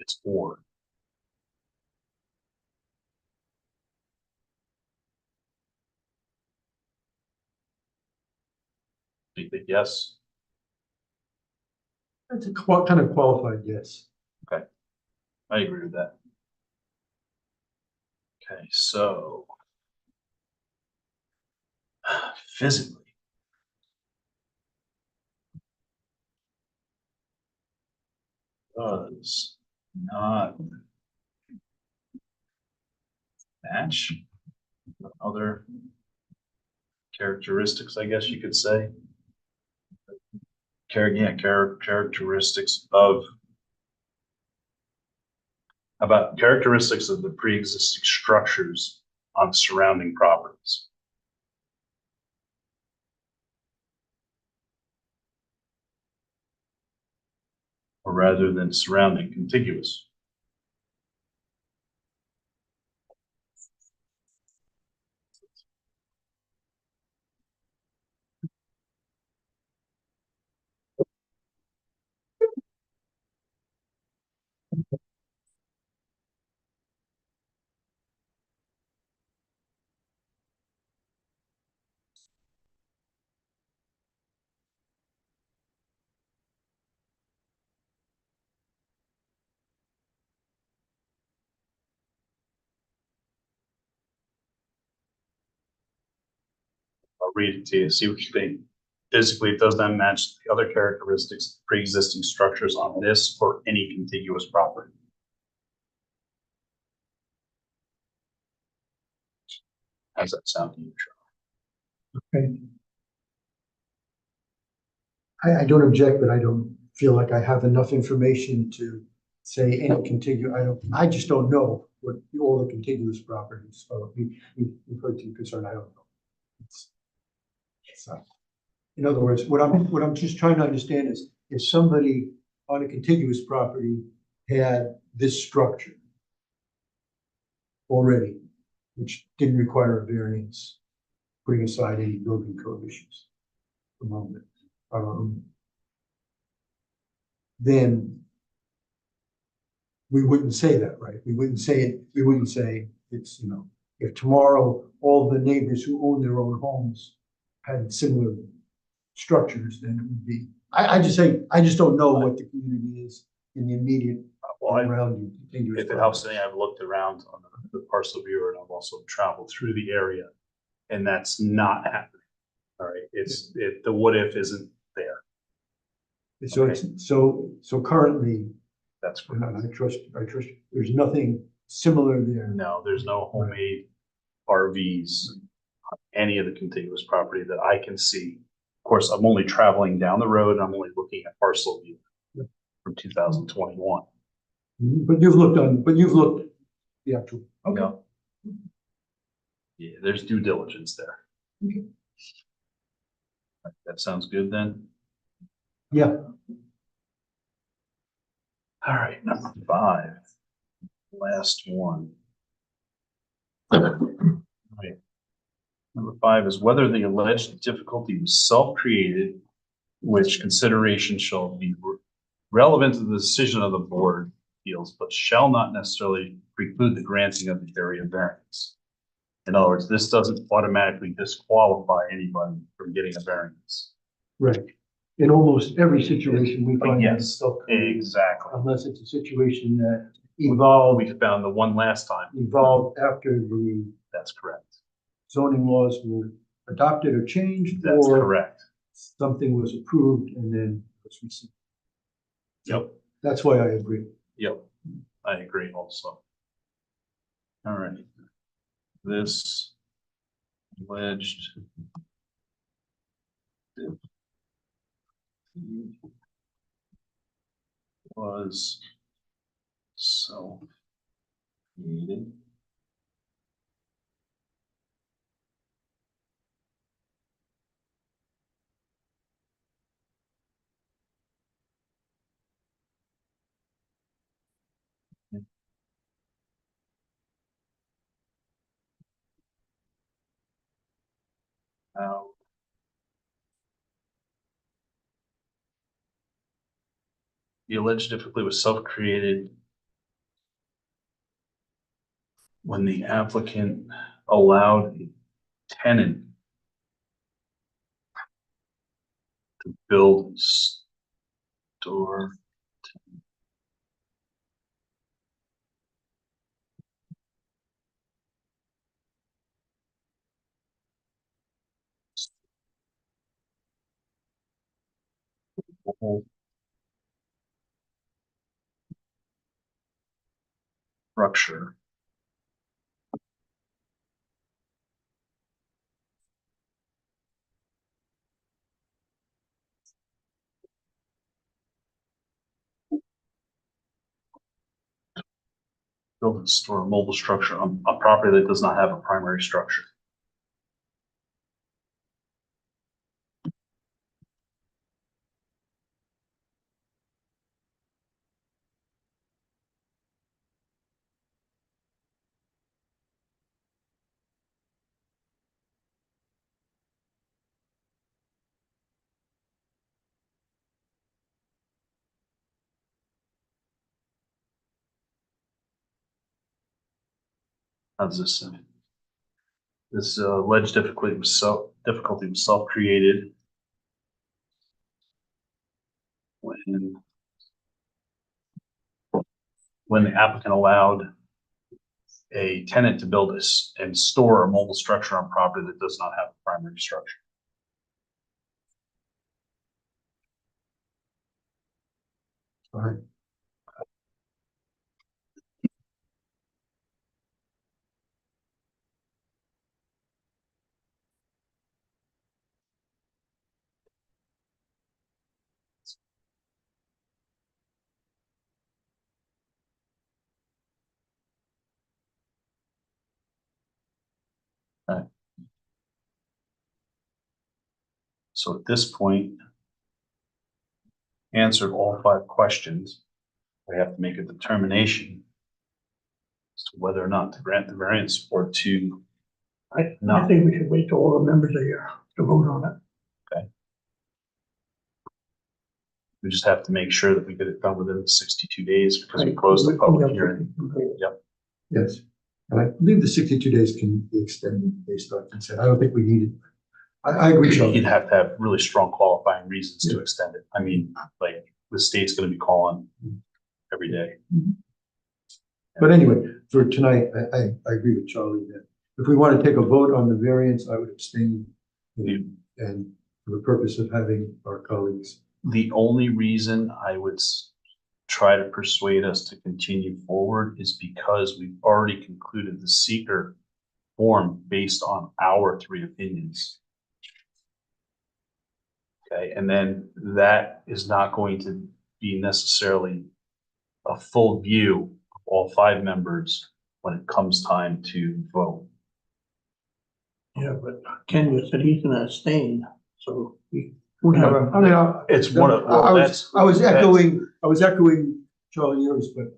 It's for. Do you think yes? That's a kind of qualified yes. Okay. I agree with that. Okay, so physically. Does not match other characteristics, I guess you could say. Characteristics of the pre-existing structures on surrounding properties. Or rather than surrounding, contiguous. I'll read it to you, see what you think. Physically, it does not match the other characteristics of pre-existing structures on this or any contiguous property. How's that sound to you, Charlie? Okay. I don't object, but I don't feel like I have enough information to say any contiguous. I just don't know what all the contiguous properties are. We've heard some concern. I don't know. In other words, what I'm just trying to understand is if somebody on a contiguous property had this structure already, which didn't require a variance, putting aside any building code issues for the moment. Then we wouldn't say that, right? We wouldn't say it, we wouldn't say it's, you know, if tomorrow all the neighbors who own their own homes had similar structures, then it would be, I just say, I just don't know what the community is in the immediate Well, around you. if it helps any, I've looked around on the parcel viewer and I've also traveled through the area. And that's not happening. All right, the what if isn't there. So it's, so currently, That's and correct. I trust, there's nothing similar there. No, there's no homemade RVs on any of the contiguous property that I can see. Of course, I'm only traveling down the road. I'm only looking at parcel view from 2021. But you've looked at the actual, okay. No. Yeah, there's due diligence there. Okay. That sounds good then. Yeah, All right, number 5, last one. Right. Number 5 is whether the alleged difficulty was self-created, which consideration shall be relevant to the decision of the board appeals, but shall not necessarily preclude the granting of the area variance. In other words, this doesn't automatically disqualify anybody from getting a variance. right. In almost every situation, we But find that yes, it's self-created, exactly. unless it's a situation that evolved We found the one last time. after the That's correct. zoning laws were adopted or changed, That's or correct. something was approved and then was rescinded. Yep. That's why I agree. Yep, I agree also. All right. This alleged was self-created. Now, the alleged difficulty was self-created when the applicant allowed a tenant to build and store. Structure. Build and store a mobile structure on a property that does not have a primary structure. How does this sound? This alleged difficulty was self-created when the applicant allowed a tenant to build this and store a mobile structure on property that does not have a primary structure. All right. So at this point, answered all 5 questions, we have to make a determination as to whether or not to grant the variance or to, I No. think we should wait till all the members are here to vote on it. we just have to make sure that we get it done within 62 days because we closed the public hearing. Yes. And I believe the 62 days can be extended based on consent. I don't think we need it. I agree, Charlie. You'd have to have really strong qualifying reasons to extend it. I mean, like, the state's gonna be calling every day. But anyway, for tonight, I agree with Charlie that if we want to take a vote on the variance, I would abstain. And for the purpose of having our colleagues. The only reason I would try to persuade us to continue forward is because we've already concluded the seeker form based on our 3 opinions. Okay, and then that is not going to be necessarily a full view of all 5 members when it comes time to vote. Yeah, but Ken just said he's gonna abstain, so we would have I mean, It's one of, well, I was echoing Charlie yours, but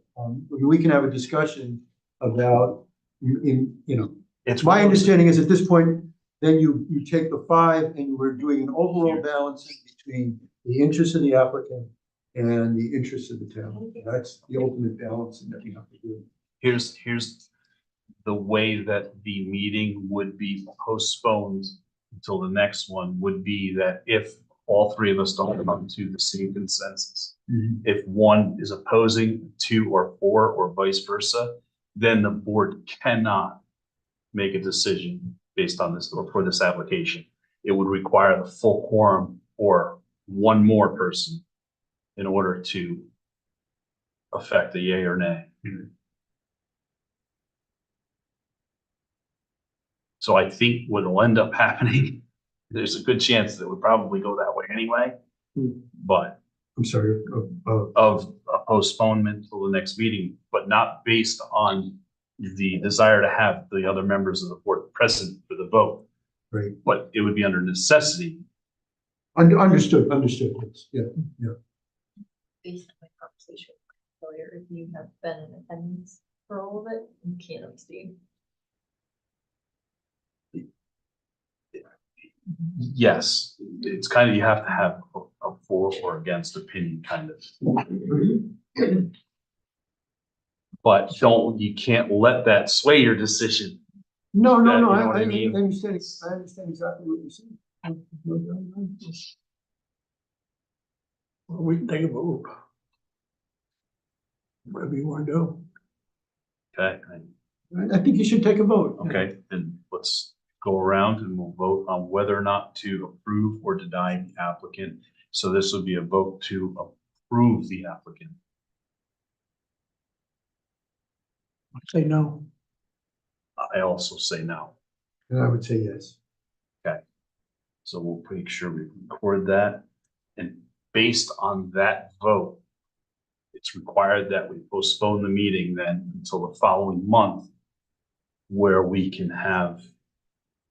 we can have a discussion about, it's my understanding is at this point, then you take the 5 and we're doing an overall balancing between the interests of the applicant and the interests of the town. That's the ultimate balancing that we have to do. Here's the way that the meeting would be postponed until the next one would be that if all 3 of us don't come to the same consensus, if one is opposing 2 or 4 or vice versa, then the board cannot make a decision based on this or for this application. It would require the full quorum or 1 more person in order to affect a yay or nay. So I think what will end up happening, there's a good chance that it would probably go that way anyway. But I'm sorry. of a postponement till the next meeting, but not based on the desire to have the other members of the board present for the vote. Right. But it would be under necessity. Understood, yes, yeah. Based on my conversation with my lawyer, if you have been in attendance for all of it, you can't abstain. Yes, it's kind of, you have to have a for or against opinion kind of. But you can't let that sway your decision. No, You know I what I mean? understand exactly what you're saying. Well, we can take a vote. Whatever you wanna do. Okay, I think you should take a vote. okay, then let's go around and we'll vote on whether or not to approve or deny the applicant. So this would be a vote to approve the applicant. I say no. I also say no. And I would say yes. So we'll make sure we record that. And based on that vote, it's required that we postpone the meeting then until the following month, where we can have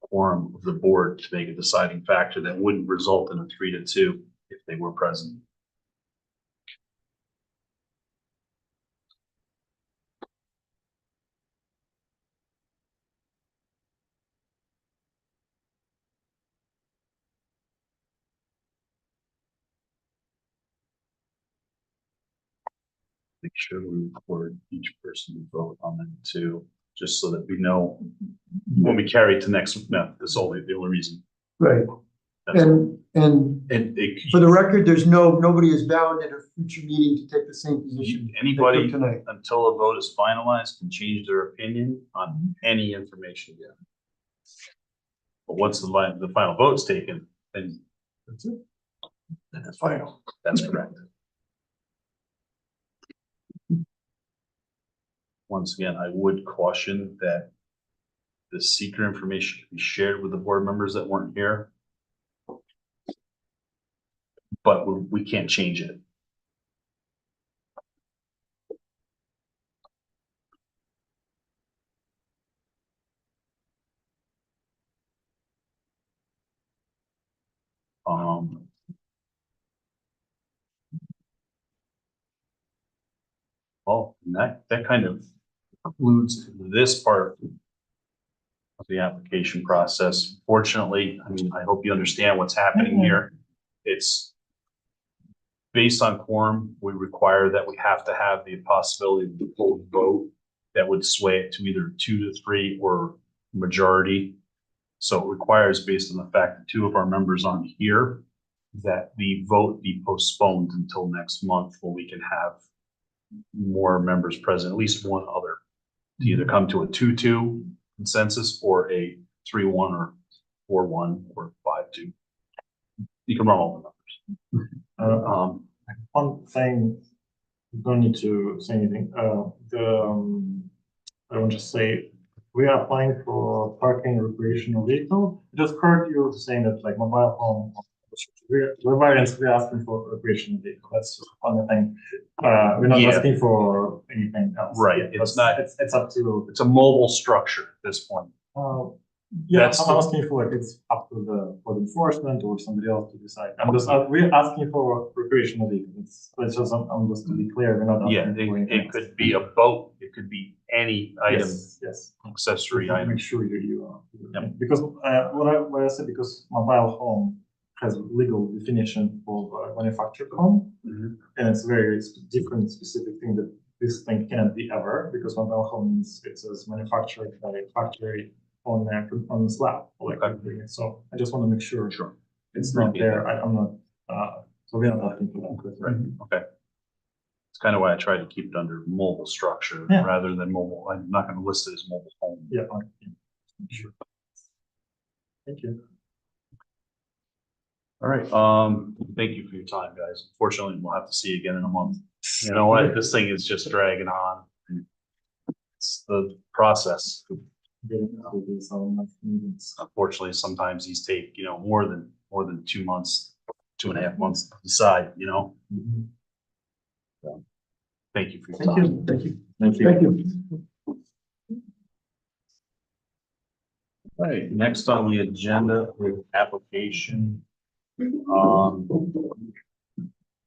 quorum of the board to make a deciding factor that wouldn't result in a 3-2 if they were present. Make sure we record each person vote on that too, just so that we know when we carry to next, no, that's only the only reason. Right. That's all. And And for the record, nobody is bound at a future meeting to take the same position. anybody Tonight. until a vote is finalized can change their opinion on any information given. But once the final vote's taken, then That's it. That's final. that's correct. Once again, I would caution that the seeker information can be shared with the board members that weren't here. But we can't change it. Well, and that kind of concludes this part of the application process. Fortunately, I mean, I hope you understand what's happening here. It's based on quorum, we require that we have to have the possibility of the full vote that would sway it to either 2 to 3 or majority. So it requires, based on the fact that 2 of our members aren't here, that the vote be postponed until next month when we can have more members present, at least one other, to either come to a 2-2 consensus or a 3-1 or 4-1 or 5-2. You can run all the numbers. One thing, you don't need to say anything. I want to say, we are applying for parking recreational vehicle. I just heard you saying that like mobile home. We're variants, we're asking for recreational vehicle. That's one thing. We're not Yeah. asking for anything else. Right, Yeah, it's but not- It's up to. It's a mobile structure at this point. Yeah, That's I'm the- asking for like, it's up to the code enforcement or somebody else to decide. I'm just, we're asking for recreational vehicles. It's just, I'm just to be clear, we're not Yeah, asking for anything it else. could be a boat, it could be any item, Yes. accessory Make item. sure you are. Yep. Because, what I said, because mobile home has legal definition for manufactured home. Mhm. And it's very different specific thing that this thing cannot be ever, because mobile home means it says manufactured by a factory on the slab. Like, Okay. so I just want to make sure Sure. it's not Appreciate there. I'm not, so we're not asking for that. Right, okay. It's kind of why I try to keep it under mobile structure Yeah. rather than mobile. I'm not gonna list it as mobile home. Yeah. Sure. Thank you. All right, thank you for your time, guys. Unfortunately, we'll have to see you again in a month. You know what? This thing is just dragging on. It's the process. Getting to these, meetings. Unfortunately, sometimes these take, more than 2 months, 2.5 months to decide, So, thank you for your Thank time. you, thank you. Thank you. Thank you. All right, next on the agenda with application,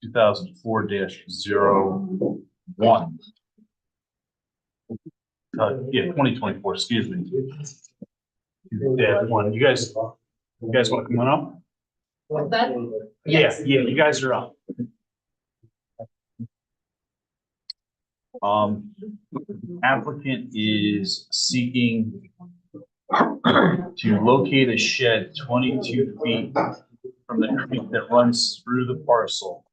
2004-01. 2024, excuse me. Yeah, one, you guys want to come on up? What's that? Yeah, you guys are up. Applicant is seeking to locate a shed 22 feet from the creek that runs through the parcel.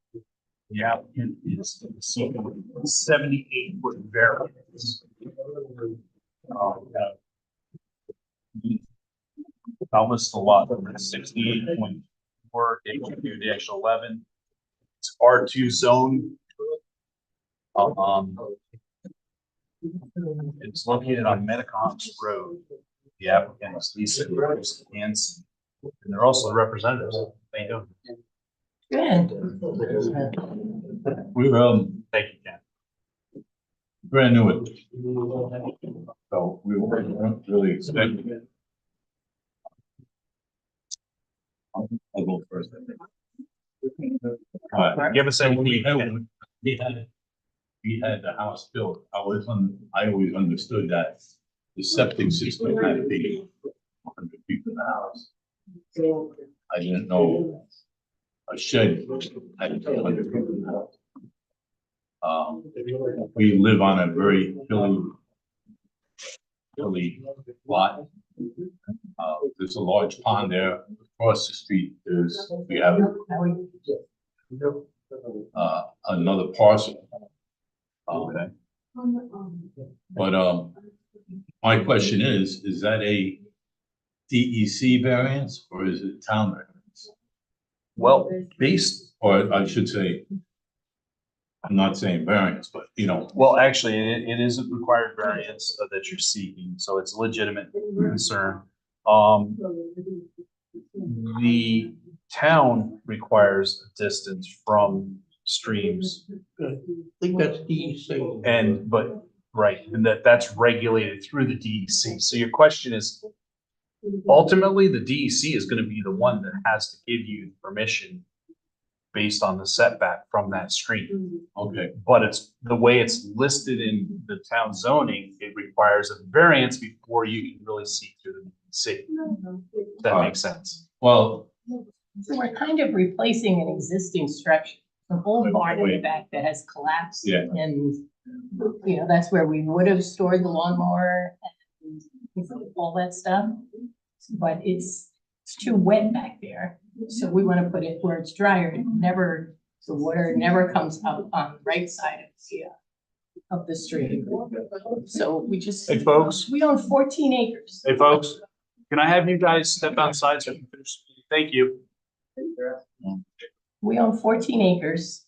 The applicant is seeking 78-foot variance. I'll list the lot number 68.4 H2-11. It's R2 zone. It's located on Metacoms Road. The applicant is Lisa Hanson, and they're also representatives. How you doing? We're, Thank you, Ken. brand new at this. So we weren't really expecting it. I'll go first, I think. All right. Give us a We had the house built. I always understood that the septic system had to be 100 feet from the house. I didn't know a shed had to be 100 feet from the house. We live on a very hilly lot. There's a large pond there. Across the street, we have another parcel. Okay. But my question is that a DEC variance or is it town variance? Well, based, Or I should say, I'm not saying variance, but well, actually, it is a required variance that you're seeking, so it's a legitimate concern. The town requires a distance from streams I think that's DEC. right, and that's regulated through the DEC. So your question is, ultimately, the DEC is gonna be the one that has to give you permission based on the setback from that stream. Okay, But it's, the way it's listed in the town zoning, it requires a variance before you can really see through the DEC. If that makes sense. well, So we're kind of replacing an existing structure, an old barn in the Wait. back that has collapsed. Yeah. And, you know, that's where we would have stored the lawnmower and all that stuff. But it's too wet back there, so we want to put it where it's drier. It never, the water never comes up on the right side of the stream. So we just. Hey, folks. We own 14 acres. Hey, folks, can I have you guys step outside so I can finish? Thank you. We own 14 acres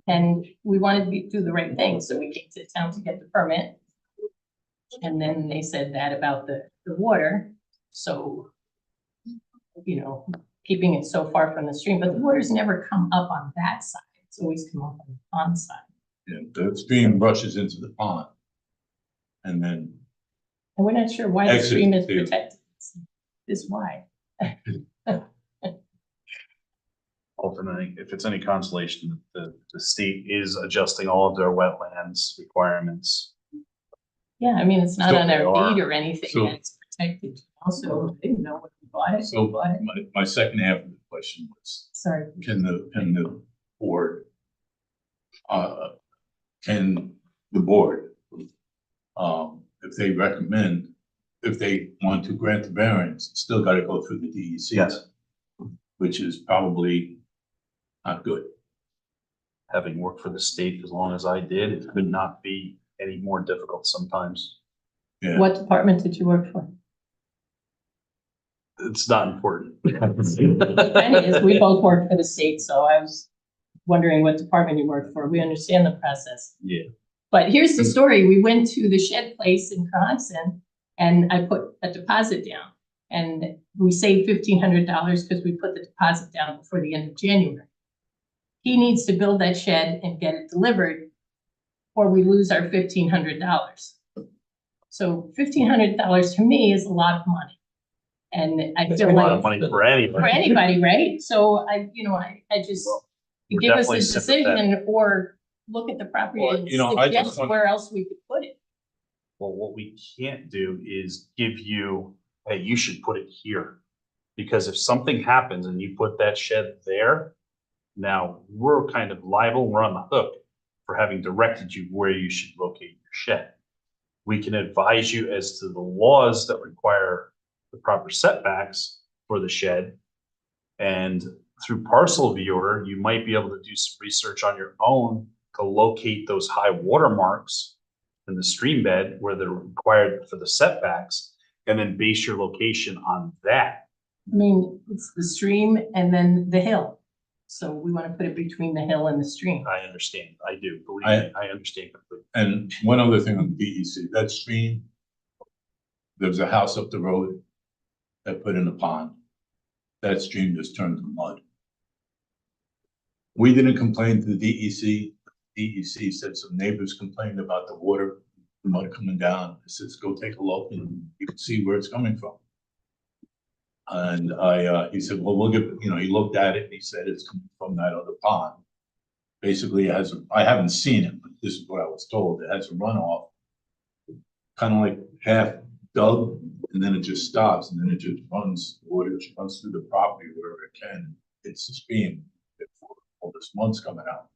and we wanted to do the right thing, so we came to town to get the permit. And then they said that about the water, so, you know, keeping it so far from the stream, but the water's never come up on that side. It's always come up on the pond side. yeah, the stream rushes into the pond. And then, And we're not sure why the Exit stream is there. protected this wide. Ultimately, if it's any consolation, the state is adjusting all of their wetlands requirements. Yeah, I mean, it's not So on they our are. deed or anything, So- and it's protected. Also, didn't know when we bought it, so we bought it. my second half of the question was, Sorry. can the board, can the board, if they recommend, if they want to grant the variance, it's still gotta go through the DEC. Yes. Which is probably not good. Having worked for the state as long as I did, it could not be any more difficult sometimes. Yeah. What department did you work for? It's not important. Mine is, we both work for the state, so I was wondering what department you work for. We understand the process. Yeah. But here's the story. We went to the shed place in Cohasset and I put a deposit down. And we saved $1,500 because we put the deposit down before the end of January. He needs to build that shed and get it delivered, or we lose our $1,500. So $1,500 to me is a lot of money. And I It's a feel lot of like money for anybody. for anybody, right? So I just, We're give us a definitely sympathetic. decision or look at the property Well, and you know, I just suggest want- where else we could put it. Well, what we can't do is give you, hey, you should put it here. Because if something happens and you put that shed there, now we're kind of liable, we're on the hook for having directed you where you should locate your shed. We can advise you as to the laws that require the proper setbacks for the shed. And through Parcel Viewer, you might be able to do some research on your own to locate those high water marks in the stream bed where they're required for the setbacks, and then base your location on that. I mean, it's the stream and then the hill. So we want to put it between the hill and the stream. I understand, I do, believe me, I understand completely. And one other thing on DEC, that stream, there's a house up the road that put in a pond. That stream just turned to mud. We didn't complain to the DEC. DEC said some neighbors complained about the water, the mud coming down. It says, go take a look and you can see where it's coming from. And he said, well, we'll get, you know, he looked at it and he said it's coming from that other pond. Basically, it has, I haven't seen it, but this is what I was told. It has a runoff, kind of like half dug, and then it just stops, and then it just runs, water just runs through the property wherever it can. It's the stream before all this mud's coming out.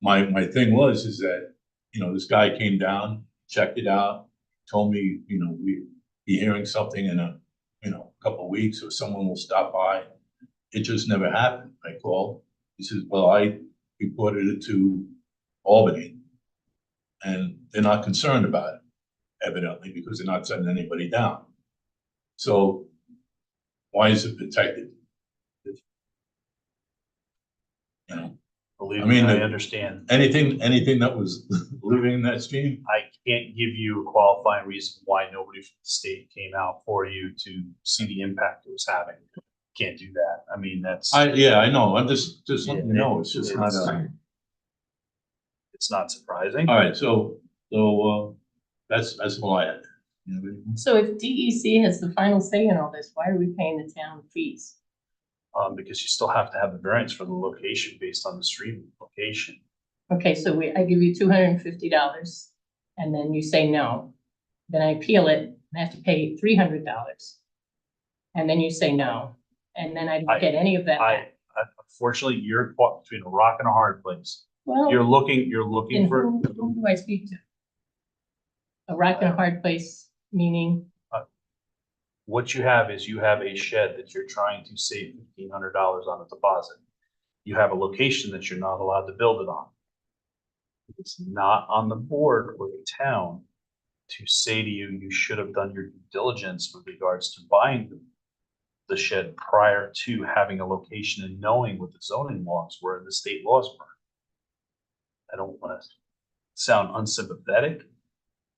My thing was, is that, you know, this guy came down, checked it out, told me, you know, we be hearing something in a, you know, couple of weeks, or someone will stop by. It just never happened. I called. He says, well, I reported it to Albany, and they're not concerned about it, evidently, because they're not sending anybody down. So why is it protected? You know, Believe I me, mean, I understand. anything that was living in that stream, I can't give you a qualifying reason why nobody from the state came out for you to see the impact it was having. Can't do that. I mean, that's, yeah, I know. I'm just letting you know. It's just not a. it's not surprising. All right, so that's all I had. You know what I mean? So if DEC has the final say in all this, why are we paying the town fees? Because you still have to have the variance for the location based on the stream location. Okay, so I give you $250 and then you say no. Then I appeal it and I have to pay $300. And then you say no, and then I don't get any of that back. Unfortunately, you're caught between a rock and a hard place. Well, You're looking then for, who do I speak to? A rock and a hard place, meaning, what you have is you have a shed that you're trying to save $1,500 on a deposit. You have a location that you're not allowed to build it on. It's not on the board or the town to say to you, you should have done your due diligence with regards to buying the shed prior to having a location and knowing what the zoning laws were and the state laws were. I don't want to sound unsympathetic,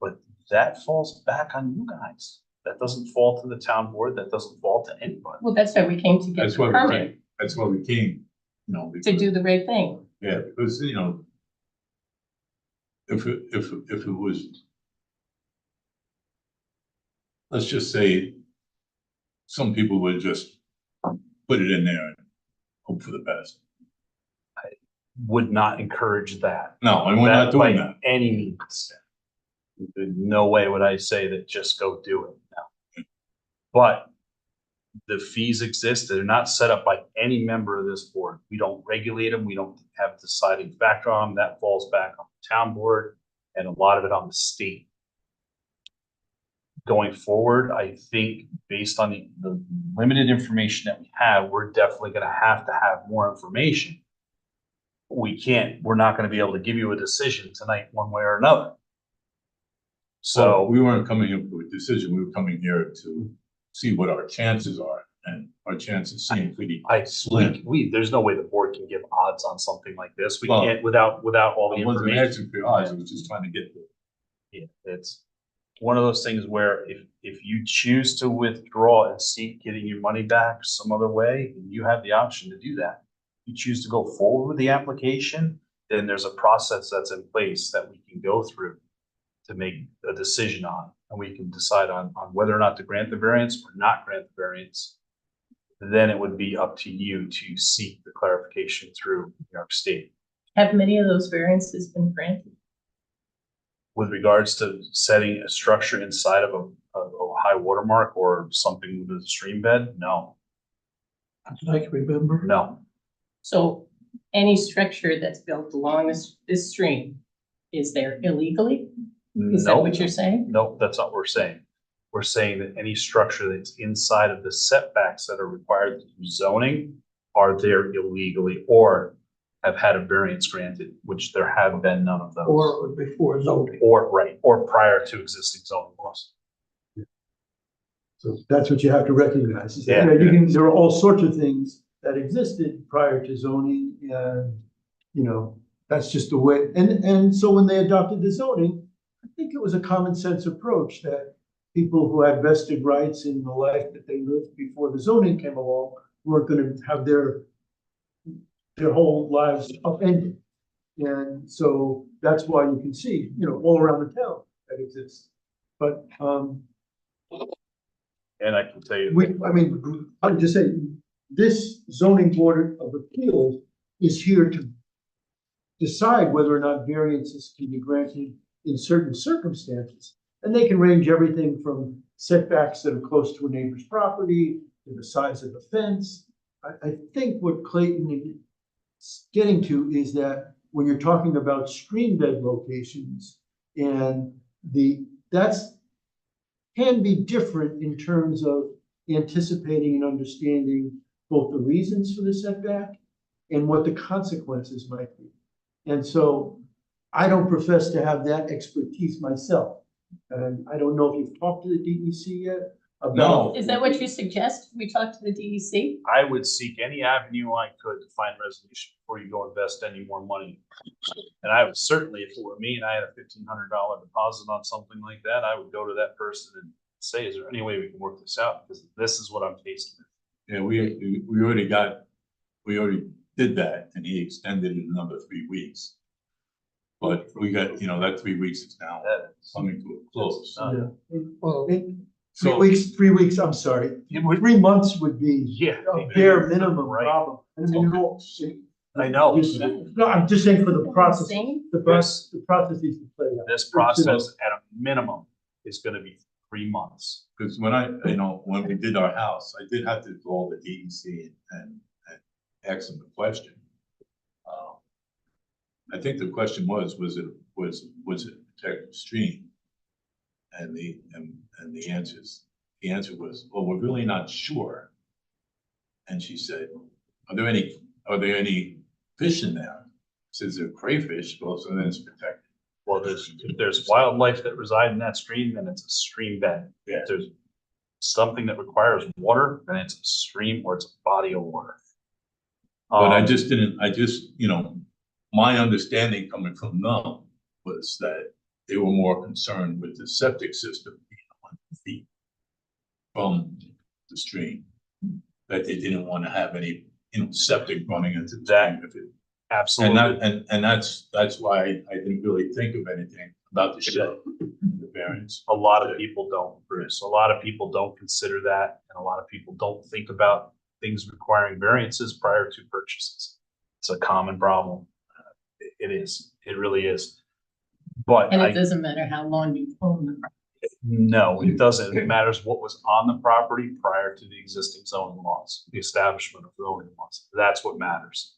but that falls back on you guys. That doesn't fall to the town board. That doesn't fall to anybody. well, that's why we came to get That's the why we permit, came, that's why we came, you know. to because- do the right thing. Yeah, because, you know, if it was, let's just say, some people would just put it in there and hope for the best. Would not encourage that. No, and we're not doing by that. any means. No way would I say that just go do it now. But the fees exist. They're not set up by any member of this board. We don't regulate them. We don't have a deciding factor on them. That falls back on the town board and a lot of it on the state. Going forward, I think based on the limited information that we have, we're definitely gonna have to have more information. We're not gonna be able to give you a decision tonight, one way or another. So So, we weren't coming here for a decision. We were coming here to see what our chances are, and our chances seem pretty slim. there's no way the board can give odds on something like this. We Well, can't without all the I wasn't information. asking for odds, I was just trying to get the. Yeah, it's one of those things where if you choose to withdraw and seek getting your money back some other way, you have the option to do that. If you choose to go forward with the application, then there's a process that's in place that we can go through to make a decision on, and we can decide on whether or not to grant the variance or not grant the variance. Then it would be up to you to seek the clarification through New York State. Have many of those variances been granted? With regards to setting a structure inside of a high water mark or something with a stream bed, no, I can remember. no. So any structure that's built along this stream, is there illegally? Is that Nope. what you're saying? Nope, that's not what we're saying. We're saying that any structure that's inside of the setbacks that are required through zoning are there illegally or have had a variance granted, which there have been none of those. Or before zoning. Or prior to existing zoning laws. So that's what you have to recognize. Is that, Yeah. you can, there are all sorts of things that existed prior to zoning and, you know, that's just the way. And so when they adopted the zoning, I think it was a common sense approach that people who had vested rights in the life that they lived before the zoning came along weren't going to have their whole lives upended. And so that's why you can see, you know, all around the town that exists. But, And I can tell you. I would just say, this zoning board of appeals is here to decide whether or not variances can be granted in certain circumstances. And they can range everything from setbacks that are close to a neighbor's property to the size of the fence. I think what Clayton is getting to is that when you're talking about stream bed locations and that's can be different in terms of anticipating and understanding both the reasons for the setback and what the consequences might be. And so I don't profess to have that expertise myself. And I don't know if you've talked to the DEC yet about. No. Is that what you suggest? We talk to the DEC? I would seek any avenue I could to find resolution before you go invest any more money. And I would certainly, if it were me and I had a $1,500 deposit on something like that, I would go to that person and say, is there any way we can work this out? Because this is what I'm facing. Yeah, we already did that, and he extended it another 3 weeks. But we got, you know, that 3 weeks is now That is- coming to a close. Well, So, 3 weeks, I'm sorry. It would- 3 months would be Yeah. a bare minimum Right. problem. I mean, I know. No, I'm just saying for the process, Same. the process needs to play out. This process at a minimum is gonna be 3 months. because when we did our house, I did have to call the DEC and ask them the question. I think the question was it a protected stream? And the answer was, well, we're really not sure. And she said, are there any fish in there? Says they're crayfish, well, so then it's protected. Well, if there's wildlife that reside in that stream, then it's a stream bed. Yeah. If there's something that requires water, then it's a stream or it's a body of water. But I Um, just didn't, my understanding coming from them was that they were more concerned with the septic system being 100 feet from the stream. That they didn't want to have any, septic running into that. Absolutely. And that's why I didn't really think of anything about the shed, the variance. A lot of people don't, Bruce. A lot of people don't consider that, and a lot of people don't think about things requiring variances prior to purchases. It's a common problem. It is. It really is. But And it doesn't matter how long you own the property. no, it doesn't. It matters what was on the property prior to the existing zoning laws, the establishment of zoning laws. That's what matters.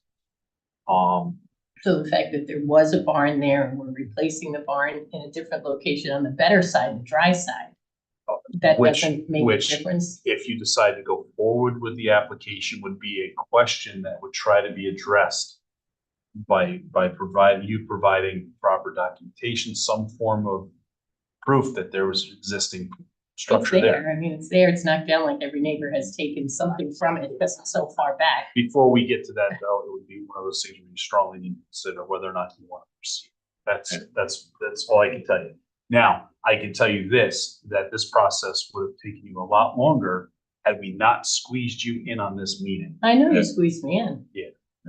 So the fact that there was a barn there and we're replacing the barn in a different location on the better side, the dry side, that Which- doesn't make a which- difference. if you decide to go forward with the application, would be a question that would try to be addressed by providing proper documentation, some form of proof that there was existing It's structure there. there. I mean, it's there. It's knocked down like every neighbor has taken something from it because it's so far back. Before we get to that, though, it would be one of those things where you strongly need to consider whether or not you want to proceed. That's all I can tell you. Now, I can tell you this, that this process would have taken you a lot longer had we not squeezed you in on this meeting. I know Yeah. you squeezed me in.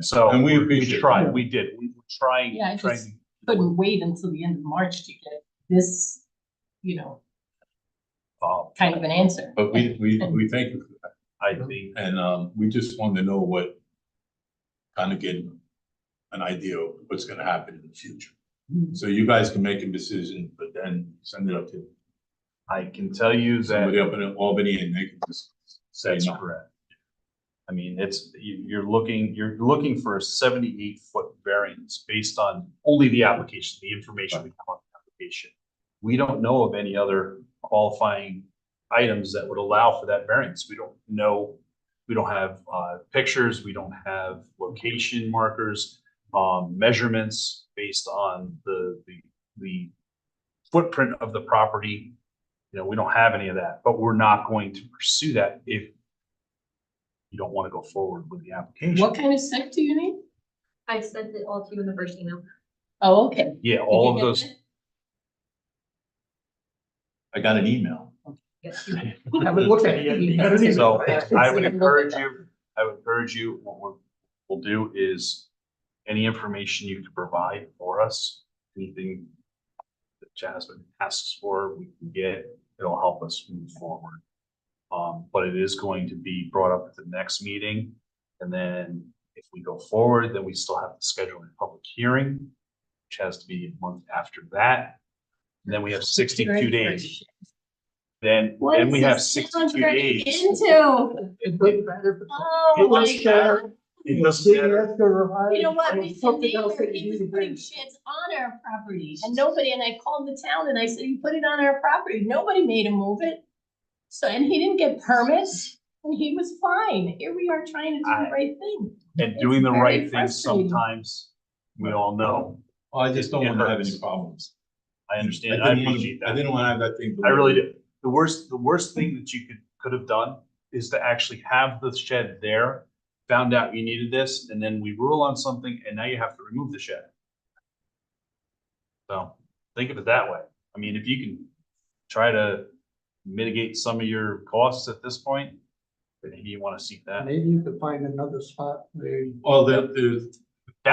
So And we we appreciate tried, that. we did, we were trying. Yeah, I trying just to- couldn't wait until the end of March to get this, kind of an answer. But we thank you for that. I think, And we just wanted to know kind of get an idea of what's gonna happen in the future. So you guys can make a decision, but then send it up to I can tell you somebody that up in Albany and they can just say that's no. correct. I mean, you're looking for a 78-foot variance based on only the application, the information we have on the application. We don't know of any other qualifying items that would allow for that variance. We don't know, we don't have pictures, we don't have location markers, measurements based on the footprint of the property. We don't have any of that, but we're not going to pursue that if you don't want to go forward with the application. What kind of set do you need? I sent it all to you in the first email. Oh, okay. Yeah, Did all you of get those. that? I got an email. Yes, you did. Haven't looked at it yet. You gotta need- So I would Look at encourage that. you, what we'll do is any information you can provide for us, anything that Jasmine asks for, we can get, it'll help us move forward. But it is going to be brought up at the next meeting. And then if we go forward, then we still have to schedule a public hearing, which has to be a month after that. And then we have 62 days. Then we have 62 days. Into. It doesn't matter. Oh, my God. It doesn't matter. You know what, we said Something else neighbor, that you he was need to putting bring. sheds on our property and nobody, and I called the town and I said, you put it on our property, nobody made him move it. So, and he didn't get permits and he was fine. Here we are trying to do the right thing. And doing the It's very right thing frustrating. sometimes, we all know. Well, I just don't It want to have hurts. any problems. I understand, I appreciate I that. didn't want to have that thing. I really do. The worst thing that you could have done is to actually have the shed there, found out you needed this, and then we rule on something, and now you have to remove the shed. So, think of it that way. I mean, if you can try to mitigate some of your costs at this point, then maybe you want to seek that. Maybe you could find another spot where. Well, That would be,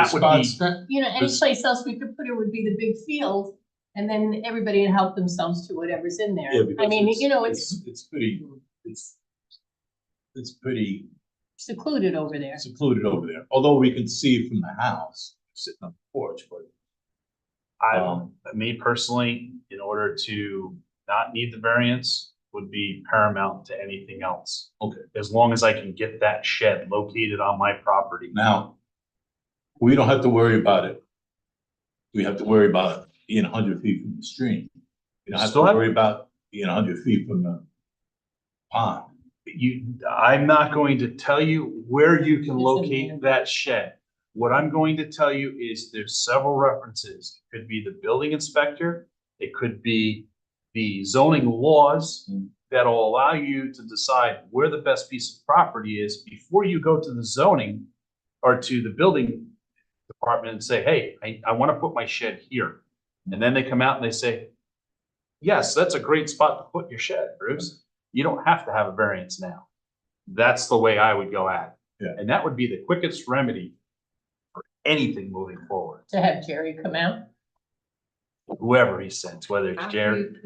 spots that- You know, any place else we could put it would be the big field and then everybody can help themselves to whatever's in there. Yeah, I because mean, you know, it's It's pretty, it's pretty secluded over there. secluded over there, although we can see it from the house, sitting on the porch, but. Me personally, in order to not need the variance, would be paramount to anything else. Okay. As long as I can get that shed located on my property. Now, we don't have to worry about it. We have to worry about being 100 feet from the stream. We don't have to Still have- worry about being 100 feet from the pond. I'm not going to tell you where you can It's in locate there. that shed. What I'm going to tell you is there's several references. It could be the building inspector. It could be the zoning laws that'll allow you to decide where the best piece of property is before you go to the zoning or to the building department and say, hey, I want to put my shed here. And then they come out and they say, yes, that's a great spot to put your shed, Bruce. You don't have to have a variance now. That's the way I would go at it. Yeah. And that would be the quickest remedy for anything moving forward. To have Jerry come out. Whoever he sends, whether it's Jared,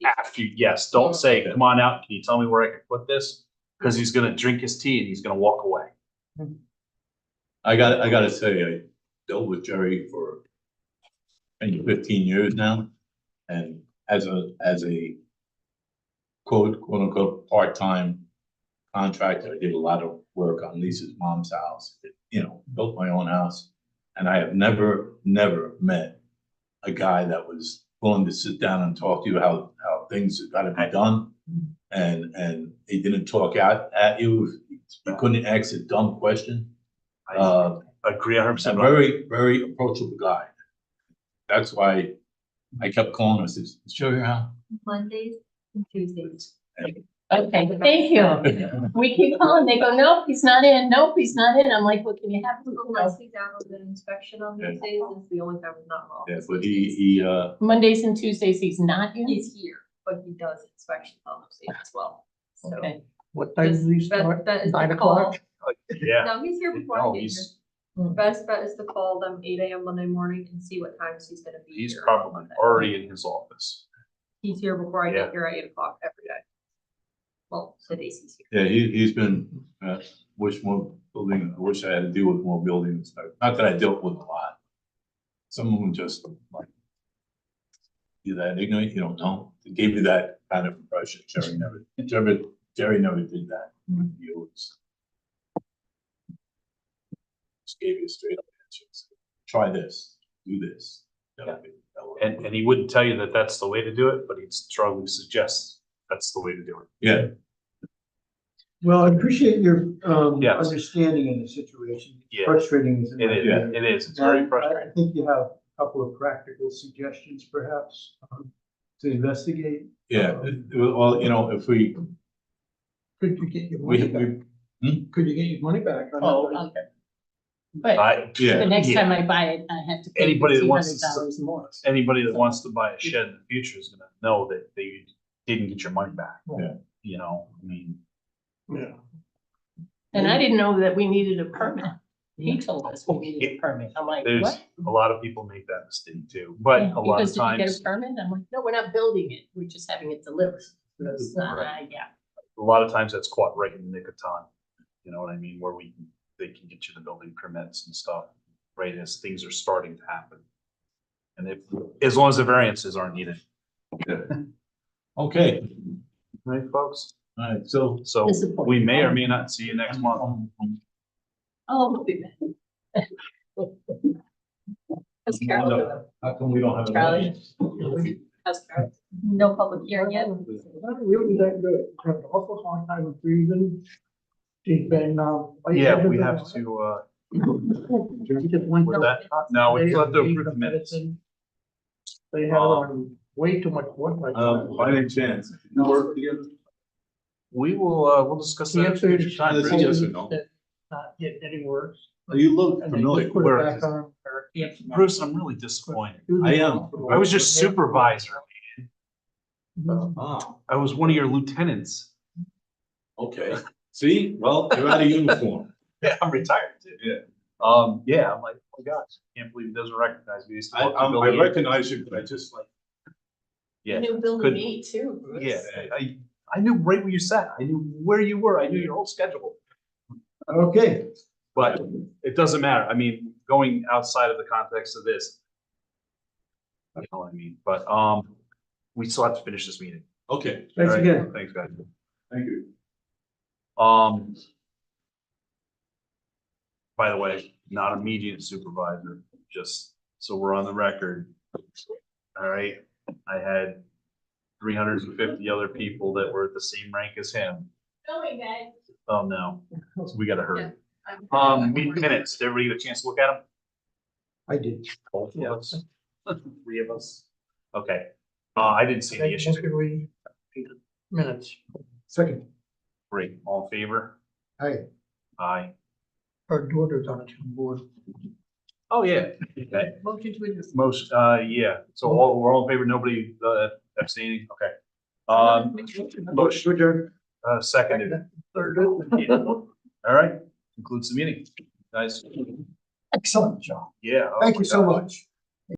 After after, yes, don't say, come on out, can you tell me where I can put this? Because he's gonna drink his tea and he's gonna walk away. I gotta say, I dealt with Jerry for 15 years now. And as a quote unquote, part-time contractor, I did a lot of work on Lisa's mom's house, built my own house. And I have never met a guy that was willing to sit down and talk to you how things have gotta be done. And he didn't talk out at you. He couldn't ask a dumb question. I agree 100%. A very, very approachable guy. That's why I kept calling him, I said, show your house. Mondays and Tuesdays. Okay, thank you. We keep calling, they go, nope, he's not in, nope, he's not in. I'm like, well, can you have him? Unless he's out on an inspection on these days, it's the only time he's not involved. Yeah, but he, Mondays and Tuesdays, he's not in? He's here, but he does inspections on those days as well. So Okay. What time do you Best start? bet is to 9 call. o'clock? Yeah, No, he's here before No, I get here. he's- Best bet is to call them 8 AM Monday morning and see what times he's gonna be he's here on probably Monday. already in his office. He's here before I Yeah. get here at 8 o'clock every day. Well, the days he's here. yeah, he's been, wish I had to deal with more building inspectors. Not that I dealt with a lot. Some of them just like, you're that ignorant, you don't know. It gave you that kind of impression. Jerry never did that. He always just gave you a straight up answer. Try this, do this. That'll work. And he wouldn't tell you that that's the way to do it, but he'd strongly suggest that's the way to do it. Yeah, Well, I appreciate your Yes. understanding in the situation. It's Yeah. Frustrating as It is, it is, it's very And frustrating. I think you have a couple of practical suggestions perhaps to investigate. yeah. Well, if we, Could you get your we, money back? we, Could you get your money back? on Oh, that? okay. But yeah. the next yeah. time I buy it, I have to pay Anybody that wants to- $1,500 more. Anybody that wants to buy a shed in the future is gonna know that they didn't get your money back. Yeah. I mean, Yeah. And I didn't know that we needed a permit. He told us we needed a permit. I'm like, there's, what? a lot of people make that mistake too, but Yeah, a lot because of did you get times, a permit? I'm like, no, we're not building it. We're just having it delivered. It's not, Right. yeah. a lot of times that's caught right in the nick of time. You know what I mean? Where they can get you the building permits and stuff, right as things are starting to happen. And as long as the variances aren't needed. Okay, Right, folks? all right, so. So Disappointing. we may or may not see you next month. Oh, we'll be back. How's Carol doing? How come we don't have? a Charlie? meeting? How's Carol? No public hearing yet? Not really that good. Had an awful hard time breathing. She's been, Yeah, we have to, She just went What's to that? the No, we still have to hospital, approve the minutes. medicine. They had her on way too much work like By that. any chance, you work together? we will, we'll discuss that. at a Cancer future time. That's Bruce. yes or no? Not getting any worse. You look And they familiar. just put Where it is back it? on her cancer. Bruce, I'm really disappointed. I am. I was your supervisor. Ah, I was one of your lieutenants. okay. See, well, you're out of uniform. Yeah, I'm retired too. Yeah. Yeah, I'm like, oh my gosh, can't believe he doesn't recognize me. He used to I, walk the I building. recognize you, but I just like, Yeah, New building couldn't- eight too. yeah, I knew right where you sat. I knew where you were. I knew your whole schedule. Okay, But it doesn't matter. I mean, going outside of the context of this. You know what I mean? But, we still have to finish this meeting. okay, thanks All right? again. Thanks, guys. thank you. By the way, not immediate supervisor, just so we're on the record. All right, I had 350 other people that were at the same rank as him. Oh, no, so we gotta hurry. Meeting minutes, did everybody get a chance to look at them? I did. Both of us. Three of us. Okay, I didn't see any issues. We minutes. Second, Great, all in favor? hi. Aye. Our daughter's on a town board. Oh, yeah, okay. Motion to adjourn. Most, yeah, so we're all in favor, nobody abstaining, okay. Motion, to adjourn. seconded. Third. All right, concludes the meeting, guys. Excellent job. Yeah. oh Thank my you so gosh. much.